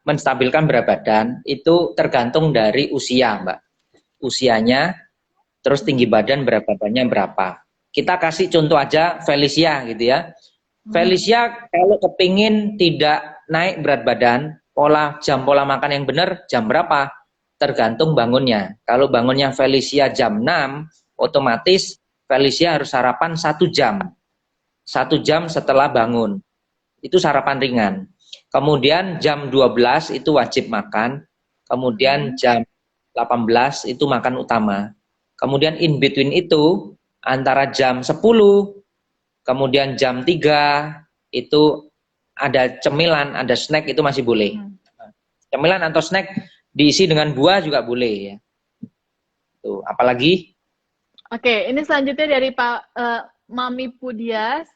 [SPEAKER 2] menstabilkan berat badan itu tergantung dari usia, Mbak. Usianya, terus tinggi badan, berat badannya berapa. Kita kasih contoh aja Felicia gitu ya. Felicia kalau kepingin tidak naik berat badan, pola makan yang benar jam berapa? Tergantung bangunnya. Kalau bangunnya Felicia jam 6, otomatis Felicia harus sarapan 1 jam. 1 jam setelah bangun. Itu sarapan ringan. Kemudian jam 12 itu wajib makan. Kemudian jam 18 itu makan utama. Kemudian in between itu antara jam 10 kemudian jam 3 itu ada cemilan, ada snack itu masih boleh. Cemilan atau snack diisi dengan buah juga boleh ya. Tuh, apalagi?
[SPEAKER 1] Oke, ini selanjutnya dari Pak Mami Pudias.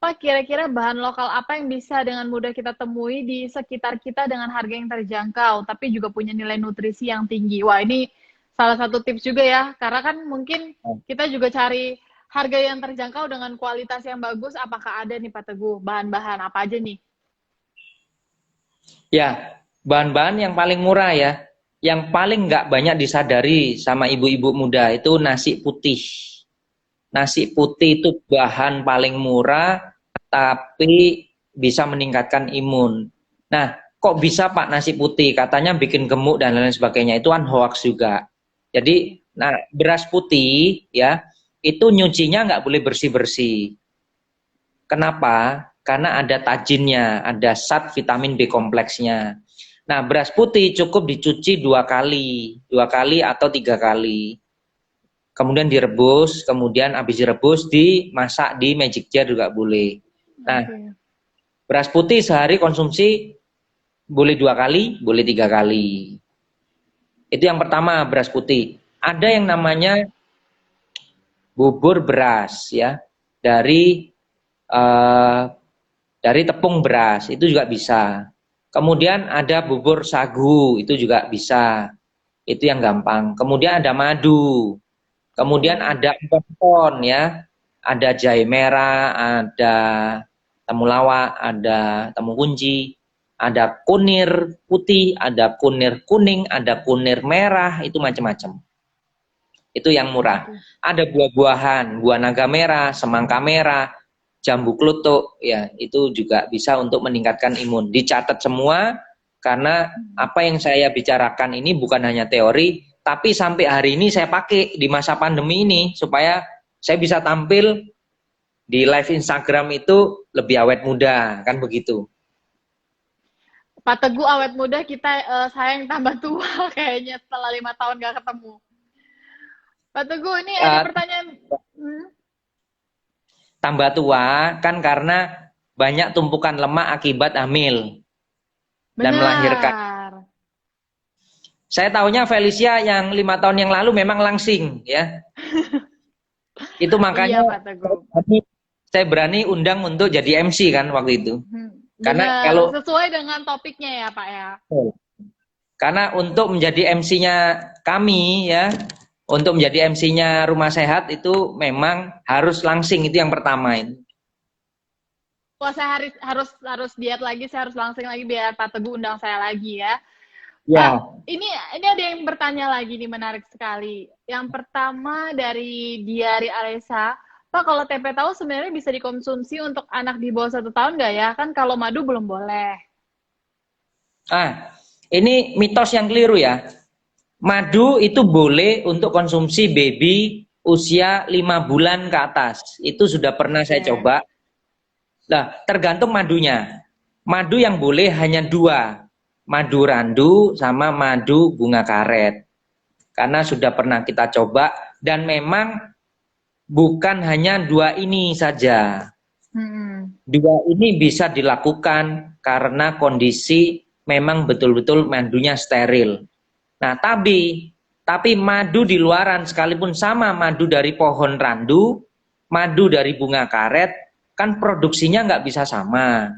[SPEAKER 1] Pak, kira-kira bahan lokal apa yang bisa dengan mudah kita temui di sekitar kita dengan harga yang terjangkau, tapi juga punya nilai nutrisi yang tinggi? Wah, ini salah satu tips juga ya, karena kan mungkin kita juga cari harga yang terjangkau dengan kualitas yang bagus. Apakah ada nih Pak Teguh, bahan-bahan apa aja nih?
[SPEAKER 2] Ya, bahan-bahan yang paling murah ya, yang paling nggak banyak disadari sama ibu-ibu muda itu nasi putih. Nasi putih itu bahan paling murah, tapi bisa meningkatkan imun. Nah, kok bisa Pak nasi putih? Katanya bikin gemuk dan lain sebagainya. Itu kan hoax juga. Jadi, nah beras putih ya, itu nyucinya nggak boleh bersih-bersih. Kenapa? Karena ada tajinnya, ada zat vitamin B kompleksnya. Nah, beras putih cukup dicuci 2 kali atau 3 kali. Kemudian direbus, kemudian habis direbus dimasak di magic jar juga boleh. Nah, beras putih sehari konsumsi boleh 2 kali, boleh 3 kali. Itu yang pertama, beras putih. Ada yang namanya bubur beras ya, dari tepung beras, itu juga bisa. Kemudian ada bubur sagu, itu juga bisa. Itu yang gampang. Kemudian ada madu. Kemudian ada empon ya, ada jahe merah, ada temulawak, ada temu kunci, ada kunir putih, ada kunir kuning, ada kunir merah, itu macam-macam. Itu yang murah. Ada buah-buahan, buah naga merah, semangka merah, jambu kluthuk, ya itu juga bisa untuk meningkatkan imun. Dicatat semua, karena apa yang saya bicarakan ini bukan hanya teori, tapi sampai hari ini saya pakai di masa pandemi ini supaya saya bisa tampil di live Instagram itu lebih awet muda, kan begitu.
[SPEAKER 1] Pak Teguh awet muda, kita saya yang tambah tua kayaknya setelah 5 tahun gak ketemu. Pak Teguh, ini ada pertanyaan.
[SPEAKER 2] Tambah tua kan karena banyak tumpukan lemak akibat hamil dan melahirkan. Saya tahunya Felicia yang 5 tahun yang lalu memang langsing ya. Itu makanya iya, saya berani undang untuk jadi MC kan waktu itu. Karena kalau
[SPEAKER 1] sesuai dengan topiknya ya Pak ya.
[SPEAKER 2] Karena untuk menjadi MC-nya kami ya, untuk menjadi MC-nya Rumah Sehat itu memang harus langsing, itu yang pertama ini.
[SPEAKER 1] Wah, saya harus diet lagi, saya harus langsing lagi biar Pak Teguh undang saya lagi ya.
[SPEAKER 2] Ya.
[SPEAKER 1] Pak, ini ada yang bertanya lagi nih, menarik sekali. Yang pertama dari Diari Alesa, Pak, kalau tempe tahu sebenarnya bisa dikonsumsi untuk anak di bawah 1 tahun nggak ya? Kan kalau madu belum boleh.
[SPEAKER 2] Ini mitos yang keliru ya. Madu itu boleh untuk konsumsi baby usia 5 bulan ke atas. Itu sudah pernah saya coba. Nah, tergantung madunya. Madu yang boleh hanya 2. Madu randu sama madu bunga karet. Karena sudah pernah kita coba dan memang bukan hanya 2 ini saja. 2 ini bisa dilakukan karena kondisi memang betul-betul madunya steril. Nah, tapi madu di luaran sekalipun sama madu dari pohon randu, madu dari bunga karet, kan produksinya nggak bisa sama.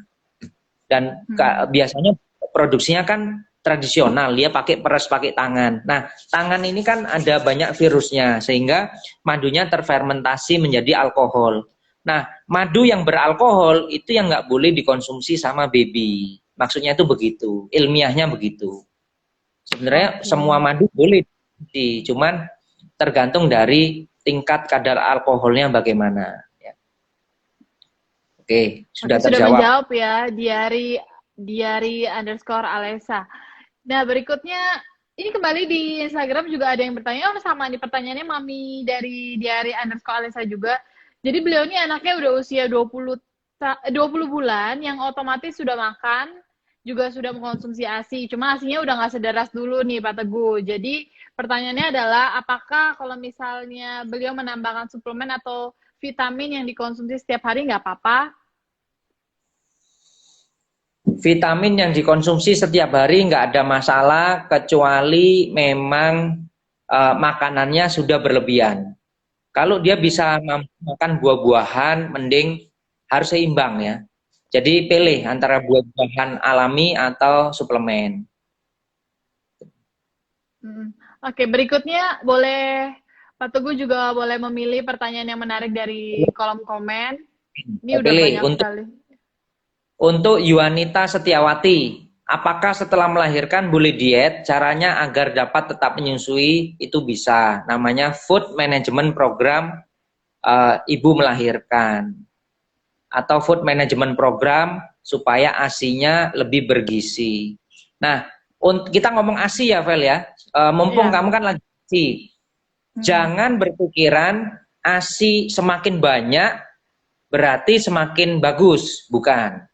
[SPEAKER 2] Dan biasanya produksinya kan tradisional, dia pakai peres pakai tangan. Nah, tangan ini kan ada banyak virusnya sehingga madunya terfermentasi menjadi alkohol. Nah, madu yang beralkohol itu yang nggak boleh dikonsumsi sama baby. Maksudnya itu begitu, ilmiahnya begitu. Sebenarnya semua madu boleh dikonsumsi, cuman tergantung dari tingkat kadar alkoholnya bagaimana. Ya. Oke, sudah
[SPEAKER 1] Sudah
[SPEAKER 2] terjawab.
[SPEAKER 1] menjawab ya, diary underscore Alessa. Nah, berikutnya ini kembali di Instagram juga ada yang bertanya, oh sama nih pertanyaannya Mami dari diary underscore Alessa juga. Jadi beliau ini anaknya udah usia 20 bulan yang otomatis sudah makan, juga sudah mengkonsumsi ASI. Cuma ASINya udah nggak sederas dulu nih Pak Teguh. Jadi pertanyaannya adalah apakah kalau misalnya beliau menambahkan suplemen atau vitamin yang dikonsumsi setiap hari nggak apa-apa?
[SPEAKER 2] Vitamin yang dikonsumsi setiap hari nggak ada masalah kecuali memang makanannya sudah berlebihan. Kalau dia bisa makan buah-buahan, mending harus seimbang ya. Jadi pilih antara buah-buahan alami atau suplemen.
[SPEAKER 1] Oke, berikutnya boleh Pak Teguh juga boleh memilih pertanyaan yang menarik dari kolom komen. Ini udah
[SPEAKER 2] Pilih
[SPEAKER 1] banyak sekali.
[SPEAKER 2] untuk Yuanita Setiawati. Apakah setelah melahirkan boleh diet? Caranya agar dapat tetap menyusui itu bisa. Namanya Food Management Program Ibu Melahirkan. Atau Food Management Program supaya ASI-nya lebih bergizi. Nah, kita ngomong ASI ya, Vel ya. Mumpung kamu kan lagi ASI. Jangan berpikiran ASI semakin banyak berarti semakin bagus. Bukan.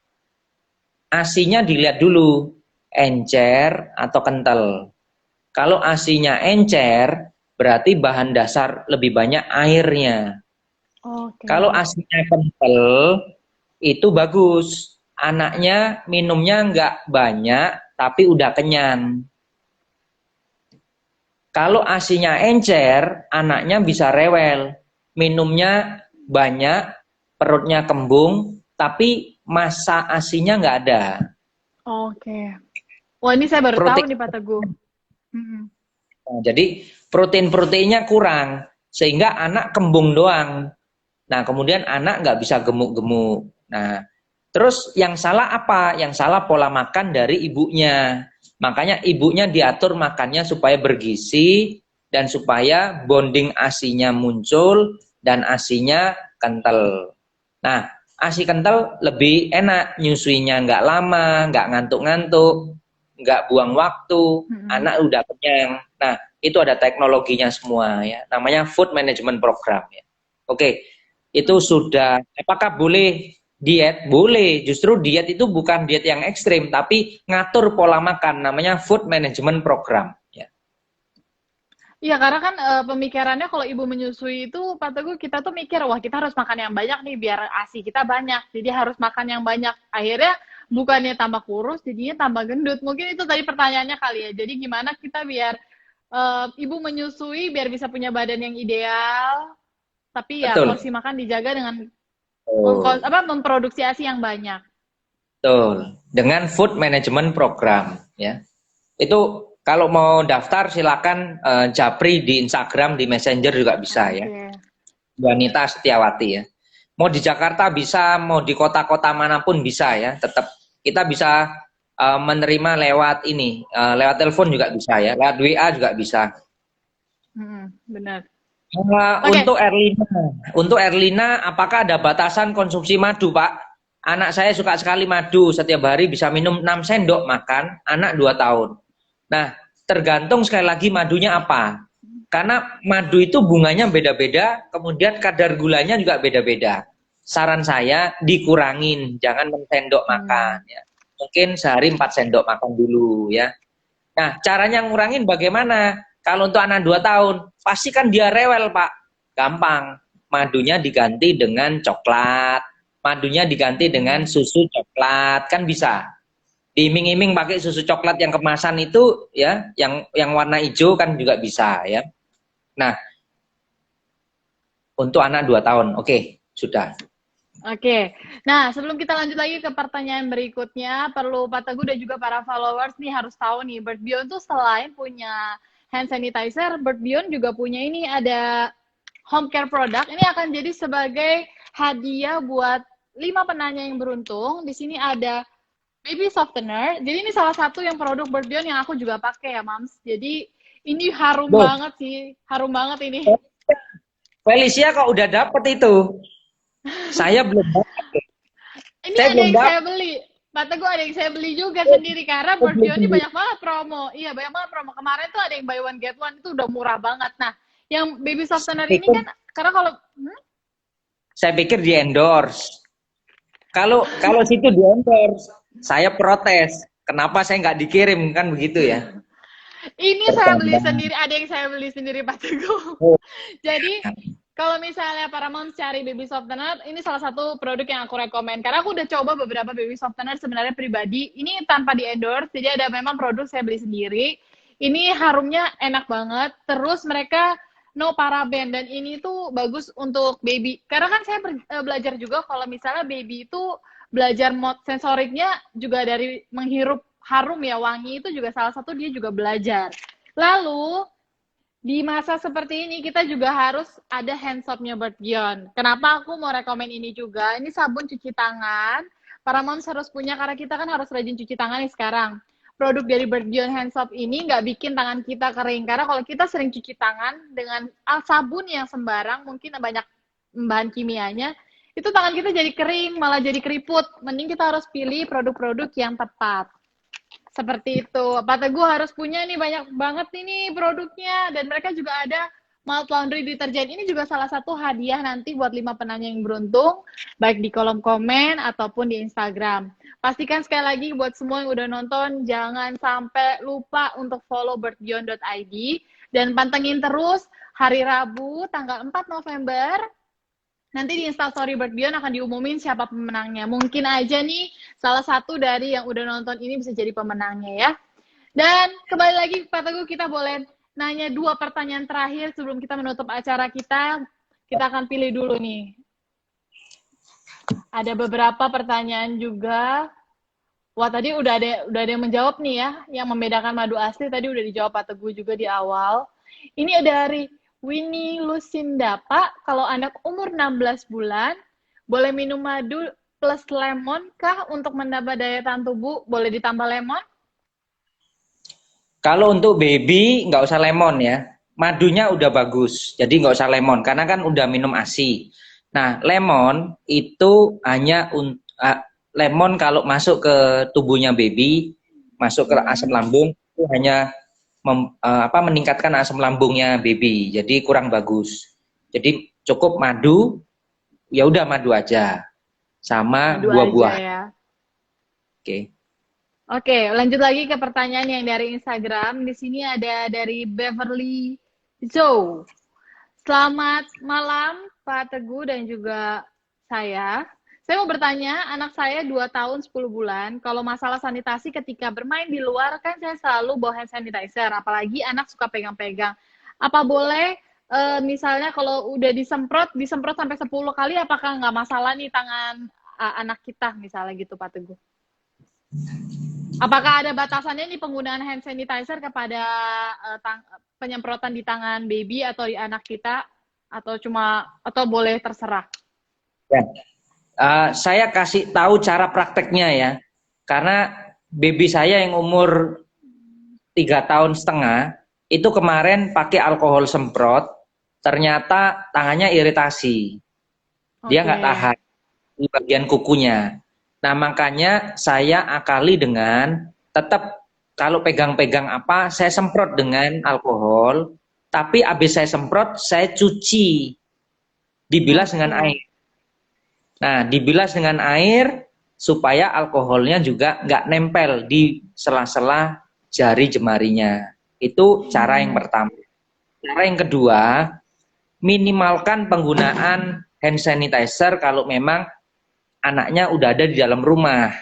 [SPEAKER 2] ASI-nya dilihat dulu, encer atau kental. Kalau ASI-nya encer, berarti bahan dasar lebih banyak airnya. Kalau ASI-nya kental, itu bagus. Anaknya minumnya nggak banyak, tapi udah kenyang. Kalau ASI-nya encer, anaknya bisa rewel. Minumnya banyak, perutnya kembung, tapi masa ASI-nya nggak ada.
[SPEAKER 1] Oke. Wah, ini saya baru tahu nih Pak Teguh.
[SPEAKER 2] Nah, jadi protein-proteinnya kurang, sehingga anak kembung doang. Nah, kemudian anak nggak bisa gemuk-gemuk. Nah, terus yang salah apa? Yang salah pola makan dari ibunya. Makanya ibunya diatur makannya supaya bergizi dan supaya bonding ASI-nya muncul dan ASI-nya kental. Nah, ASI kental lebih enak, nyusuinya nggak lama, nggak ngantuk-ngantuk, nggak buang waktu, anak udah kenyang. Nah, itu ada teknologinya semua ya. Namanya Food Management Program ya. Oke, itu sudah. Apakah boleh diet? Boleh. Justru diet itu bukan diet yang ekstrim, tapi ngatur pola makan. Namanya Food Management Program.
[SPEAKER 1] Iya, karena kan pemikirannya kalau ibu menyusui itu, Pak Teguh, kita tuh mikir, wah kita harus makan yang banyak nih biar ASI kita banyak. Jadi harus makan yang banyak. Akhirnya bukannya tambah kurus, jadinya tambah gendut. Mungkin itu tadi pertanyaannya kali ya. Jadi gimana kita biar ibu menyusui biar bisa punya badan yang ideal, tapi ya
[SPEAKER 2] Betul.
[SPEAKER 1] porsi makan dijaga dengan memproduksi ASI yang banyak.
[SPEAKER 2] Betul. Dengan Food Management Program ya. Itu kalau mau daftar silakan japri di Instagram, di Messenger juga bisa ya. Yuanita Setiawati ya. Mau di Jakarta bisa, mau di kota-kota manapun bisa ya. Tetap kita bisa menerima lewat ini, lewat telepon juga bisa ya, lewat WA juga bisa.
[SPEAKER 1] Benar.
[SPEAKER 2] Untuk Erlina, apakah ada batasan konsumsi madu, Pak? Anak saya suka sekali madu, setiap hari bisa minum 6 sendok makan, anak 2 tahun. Nah, tergantung sekali lagi madunya apa. Karena madu itu bunganya beda-beda, kemudian kadar gulanya juga beda-beda. Saran saya dikurangin, jangan 6 sendok makan. Ya. Mungkin sehari 4 sendok makan dulu ya. Nah, caranya ngurangin bagaimana? Kalau untuk anak 2 tahun, pasti kan dia rewel, Pak. Gampang. Madunya diganti dengan coklat. Madunya diganti dengan susu coklat. Kan bisa. Diiming-iming pakai susu coklat yang kemasan itu ya, yang warna hijau kan juga bisa ya. Nah, untuk anak 2 tahun, oke, sudah.
[SPEAKER 1] Oke, nah sebelum kita lanjut lagi ke pertanyaan berikutnya, perlu Pak Teguh dan juga para followers nih harus tahu nih, Bird Beyond tuh selain punya hand sanitizer, Bird Beyond juga punya ini ada home care product. Ini akan jadi sebagai hadiah buat 5 penanya yang beruntung. Di sini ada baby softener. Jadi ini salah satu yang produk Bird Beyond yang aku juga pakai ya, Mams. Jadi ini harum
[SPEAKER 2] Loh,
[SPEAKER 1] banget sih, harum banget ini.
[SPEAKER 2] Felicia kok udah dapet itu? Saya belum dapet.
[SPEAKER 1] Ini
[SPEAKER 2] Saya
[SPEAKER 1] ada
[SPEAKER 2] belum
[SPEAKER 1] yang saya
[SPEAKER 2] dapet.
[SPEAKER 1] beli. Kata gue ada yang saya beli juga sendiri karena
[SPEAKER 2] Saya
[SPEAKER 1] Bird
[SPEAKER 2] belum
[SPEAKER 1] Beyond ini
[SPEAKER 2] sendiri.
[SPEAKER 1] banyak banget promo. Iya, banyak banget promo. Kemarin tuh ada yang buy one get one itu udah murah banget. Nah, yang baby
[SPEAKER 2] Saya
[SPEAKER 1] softener ini
[SPEAKER 2] pikir,
[SPEAKER 1] kan karena kalau
[SPEAKER 2] saya pikir di endorse. Kalau situ di endorse, saya protes. Kenapa saya nggak dikirim kan begitu ya?
[SPEAKER 1] ini saya beli
[SPEAKER 2] Bercanda.
[SPEAKER 1] sendiri, ada yang saya beli sendiri Pak Teguh.
[SPEAKER 2] Oh,
[SPEAKER 1] Jadi kalau misalnya para moms cari baby softener, ini salah satu produk yang aku rekomen. Karena aku udah coba beberapa baby softener sebenarnya pribadi. Ini tanpa di endorse, jadi ada memang produk saya beli sendiri. Ini harumnya enak banget. Terus mereka no paraben dan ini tuh bagus untuk baby. Karena kan saya belajar juga kalau misalnya baby itu belajar sensoriknya juga dari menghirup harum ya wangi itu juga salah satu dia juga belajar. Lalu di masa seperti ini kita juga harus ada hand soapnya Bird Beyond. Kenapa aku mau rekomen ini juga? Ini sabun cuci tangan. Para moms harus punya karena kita kan harus rajin cuci tangan nih sekarang. Produk dari Bird Beyond hand soap ini nggak bikin tangan kita kering. Karena kalau kita sering cuci tangan dengan sabun yang sembarang, mungkin banyak bahan kimianya, itu tangan kita jadi kering, malah jadi keriput. Mending kita harus pilih produk-produk yang tepat. Seperti itu. Pak Teguh harus punya nih banyak banget ini produknya dan mereka juga ada malt laundry deterjen. Ini juga salah satu hadiah nanti buat 5 penanya yang beruntung baik di kolom komen ataupun di Instagram. Pastikan sekali lagi buat semua yang udah nonton jangan sampai lupa untuk follow birdbeyond.id dan pantengin terus hari Rabu tanggal 4 November nanti di Instastory Bird Beyond akan diumumin siapa pemenangnya. Mungkin aja nih salah satu dari yang udah nonton ini bisa jadi pemenangnya ya. Dan kembali lagi Pak Teguh kita boleh nanya 2 pertanyaan terakhir sebelum kita menutup acara kita. Kita akan pilih dulu nih. Ada beberapa pertanyaan juga. Wah tadi udah ada yang menjawab nih ya, yang membedakan madu asli tadi udah dijawab Pak Teguh juga di awal. Ini ada dari Winnie Lucinda, Pak, kalau anak umur 16 bulan, boleh minum madu plus lemon kah untuk menambah daya tahan tubuh? Boleh ditambah lemon?
[SPEAKER 2] kalau untuk baby nggak usah lemon ya. Madunya udah bagus, jadi nggak usah lemon karena kan udah minum ASI. Nah, lemon itu hanya lemon kalau masuk ke tubuhnya baby, masuk ke asam lambung itu hanya meningkatkan asam lambungnya baby. Jadi kurang bagus. Jadi cukup madu, ya udah madu aja sama
[SPEAKER 1] Madu aja
[SPEAKER 2] buah-buah.
[SPEAKER 1] ya.
[SPEAKER 2] Oke.
[SPEAKER 1] Oke, lanjut lagi ke pertanyaan yang dari Instagram. Di sini ada dari Beverly Zhou. Selamat malam Pak Teguh dan juga saya. Saya mau bertanya, anak saya 2 tahun 10 bulan. Kalau masalah sanitasi ketika bermain di luar kan saya selalu bawa hand sanitizer, apalagi anak suka pegang-pegang. Apa boleh misalnya kalau udah disemprot sampai 10 kali apakah nggak masalah nih tangan anak kita misalnya gitu Pak Teguh? Apakah ada batasannya nih penggunaan hand sanitizer kepada penyemprotan di tangan baby atau di anak kita atau boleh terserah?
[SPEAKER 2] Ya. Saya kasih tahu cara prakteknya ya. Karena baby saya yang umur 3,5 tahun itu kemarin pakai alkohol semprot, ternyata tangannya iritasi. Dia nggak tahan di bagian kukunya. Nah, makanya saya akali dengan tetap kalau pegang-pegang apa, saya semprot dengan alkohol, tapi habis saya semprot, saya cuci, dibilas dengan air. Nah, dibilas dengan air supaya alkoholnya juga nggak nempel di sela-sela jari jemarinya. Itu cara yang pertama. Cara yang kedua, minimalkan penggunaan hand sanitizer kalau memang anaknya udah ada di dalam rumah.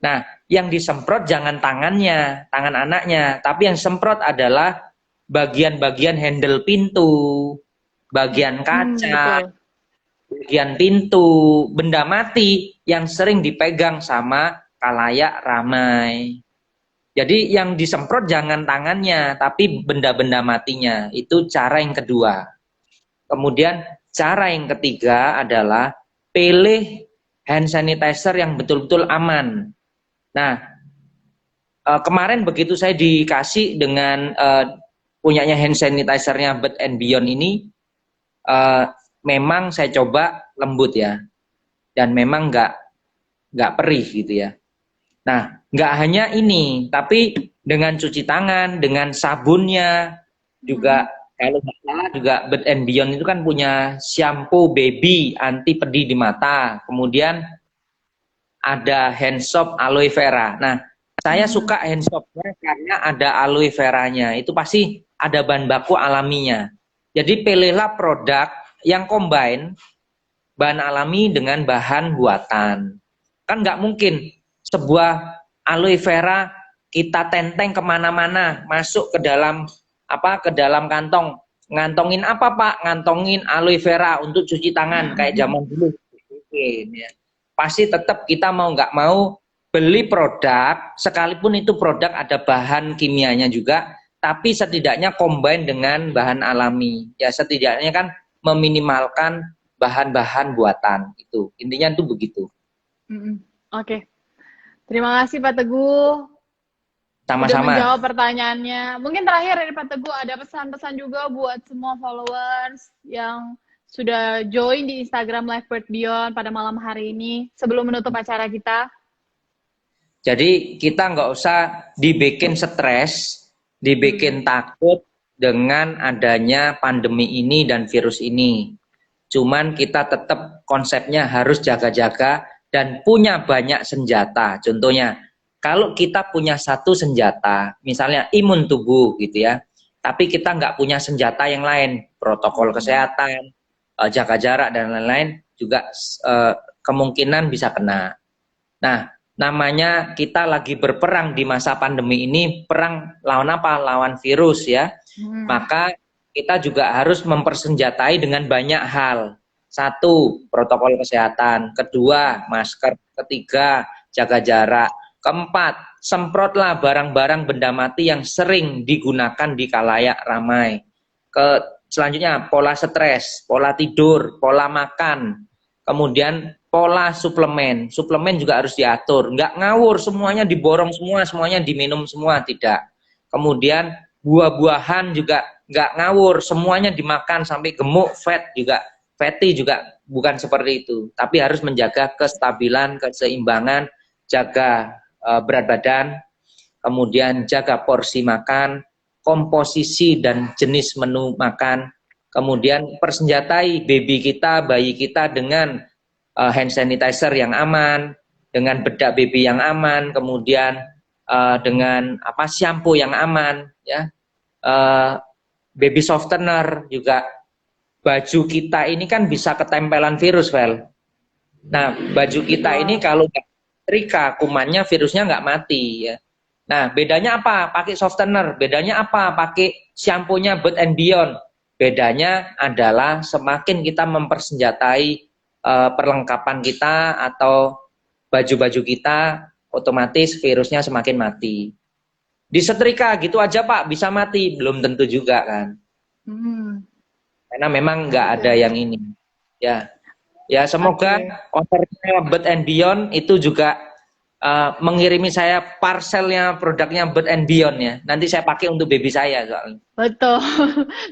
[SPEAKER 2] Nah, yang disemprot jangan tangannya, tangan anaknya, tapi yang semprot adalah bagian-bagian handle pintu, bagian kaca, bagian pintu, benda mati yang sering dipegang sama khalayak ramai. Jadi yang disemprot jangan tangannya, tapi benda-benda matinya. Itu cara yang kedua. Kemudian cara yang ketiga adalah pilih hand sanitizer yang betul-betul aman. Nah, kemarin begitu saya dikasih dengan punyanya hand sanitizer-nya Bed and Beyond ini, memang saya coba lembut ya, dan memang nggak perih gitu ya. Nah, nggak hanya ini, tapi dengan cuci tangan, dengan sabunnya juga. Kalau nggak salah juga Bed and Beyond itu kan punya shampoo baby anti pedih di mata. Kemudian ada hand soap aloe vera. Nah, saya suka hand soapnya karena ada aloe veranya. Itu pasti ada bahan baku alaminya. Jadi pilihlah produk yang combine bahan alami dengan bahan buatan. Kan nggak mungkin sebuah aloe vera kita tenteng kemana-mana, masuk ke dalam kantong. Ngantongin apa Pak? Ngantongin aloe vera untuk cuci tangan kayak zaman dulu. Mungkin ya. Pasti tetap kita mau nggak mau beli produk, sekalipun itu produk ada bahan kimianya juga, tapi setidaknya combine dengan bahan alami. Ya setidaknya kan meminimalkan bahan-bahan buatan itu. Intinya itu begitu.
[SPEAKER 1] Oke. Terima kasih Pak Teguh.
[SPEAKER 2] Sama-sama.
[SPEAKER 1] Udah menjawab pertanyaannya. Mungkin terakhir dari Pak Teguh ada pesan-pesan juga buat semua followers yang sudah join di Instagram Live Bird Beyond pada malam hari ini sebelum menutup acara kita.
[SPEAKER 2] Jadi kita nggak usah dibikin stres, dibikin takut dengan adanya pandemi ini dan virus ini. Cuman kita tetap konsepnya harus jaga-jaga dan punya banyak senjata. Contohnya, kalau kita punya satu senjata, misalnya imun tubuh gitu ya, tapi kita nggak punya senjata yang lain, protokol kesehatan, jaga jarak dan lain-lain, juga kemungkinan bisa kena. Nah, namanya kita lagi berperang di masa pandemi ini, perang lawan apa? Lawan virus ya. Maka kita juga harus mempersenjatai dengan banyak hal. Satu, protokol kesehatan. Kedua, masker. Ketiga, jaga jarak. Keempat, semprotlah barang-barang benda mati yang sering digunakan di khalayak ramai. Selanjutnya, pola stres, pola tidur, pola makan. Kemudian pola suplemen. Suplemen juga harus diatur. Nggak ngawur, semuanya diborong semua, semuanya diminum semua. Tidak. Kemudian buah-buahan juga nggak ngawur, semuanya dimakan sampai gemuk, fatty juga bukan seperti itu. Tapi harus menjaga kestabilan, keseimbangan, jaga berat badan, kemudian jaga porsi makan, komposisi dan jenis menu makan, kemudian persenjatai baby kita, bayi kita dengan hand sanitizer yang aman, dengan bedak baby yang aman, kemudian dengan shampoo yang aman, ya, baby softener juga. Baju kita ini kan bisa ketempelan virus, Vel. Nah, baju kita ini kalau nggak setrika, kumannya virusnya nggak mati, ya. Nah, bedanya apa? Pakai softener. Bedanya apa? Pakai shampoo-nya Bed and Beyond. Bedanya adalah semakin kita mempersenjatai perlengkapan kita atau baju-baju kita, otomatis virusnya semakin mati. Disetrika gitu aja Pak, bisa mati? Belum tentu juga kan. Karena memang nggak ada yang ini. Ya, ya semoga ownernya Bed and Beyond itu juga mengirimi saya parcelnya produknya Bed and Beyond ya. Nanti saya pakai untuk baby saya soalnya.
[SPEAKER 1] Betul.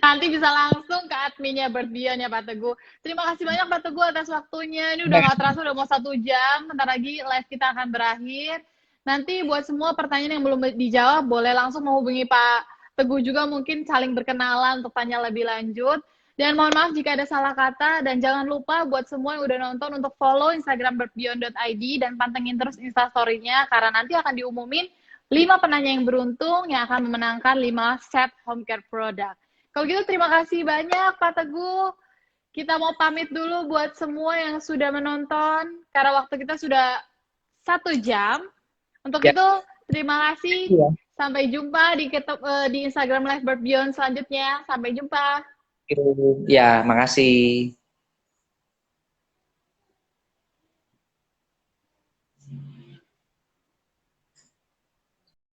[SPEAKER 1] Nanti bisa langsung ke adminnya Bird Beyond ya Pak Teguh. Terima kasih banyak Pak Teguh atas waktunya. Ini udah nggak terasa, udah mau 1 jam. Bentar lagi live kita akan berakhir. Nanti buat semua pertanyaan yang belum dijawab, boleh langsung menghubungi Pak Teguh juga, mungkin saling berkenalan untuk tanya lebih lanjut. Dan mohon maaf jika ada salah kata, dan jangan lupa buat semua yang udah nonton untuk follow Instagram birdbeyond.id dan pantengin terus Instastory-nya, karena nanti akan diumumin 5 penanya yang beruntung yang akan memenangkan 5 set home care product. Kalau gitu terima kasih banyak Pak Teguh. Kita mau pamit dulu buat semua yang sudah menonton, karena waktu kita sudah 1 jam. Untuk itu terima kasih. Sampai jumpa di Instagram Live Bird Beyond selanjutnya. Sampai jumpa.
[SPEAKER 2] Ya, makasih.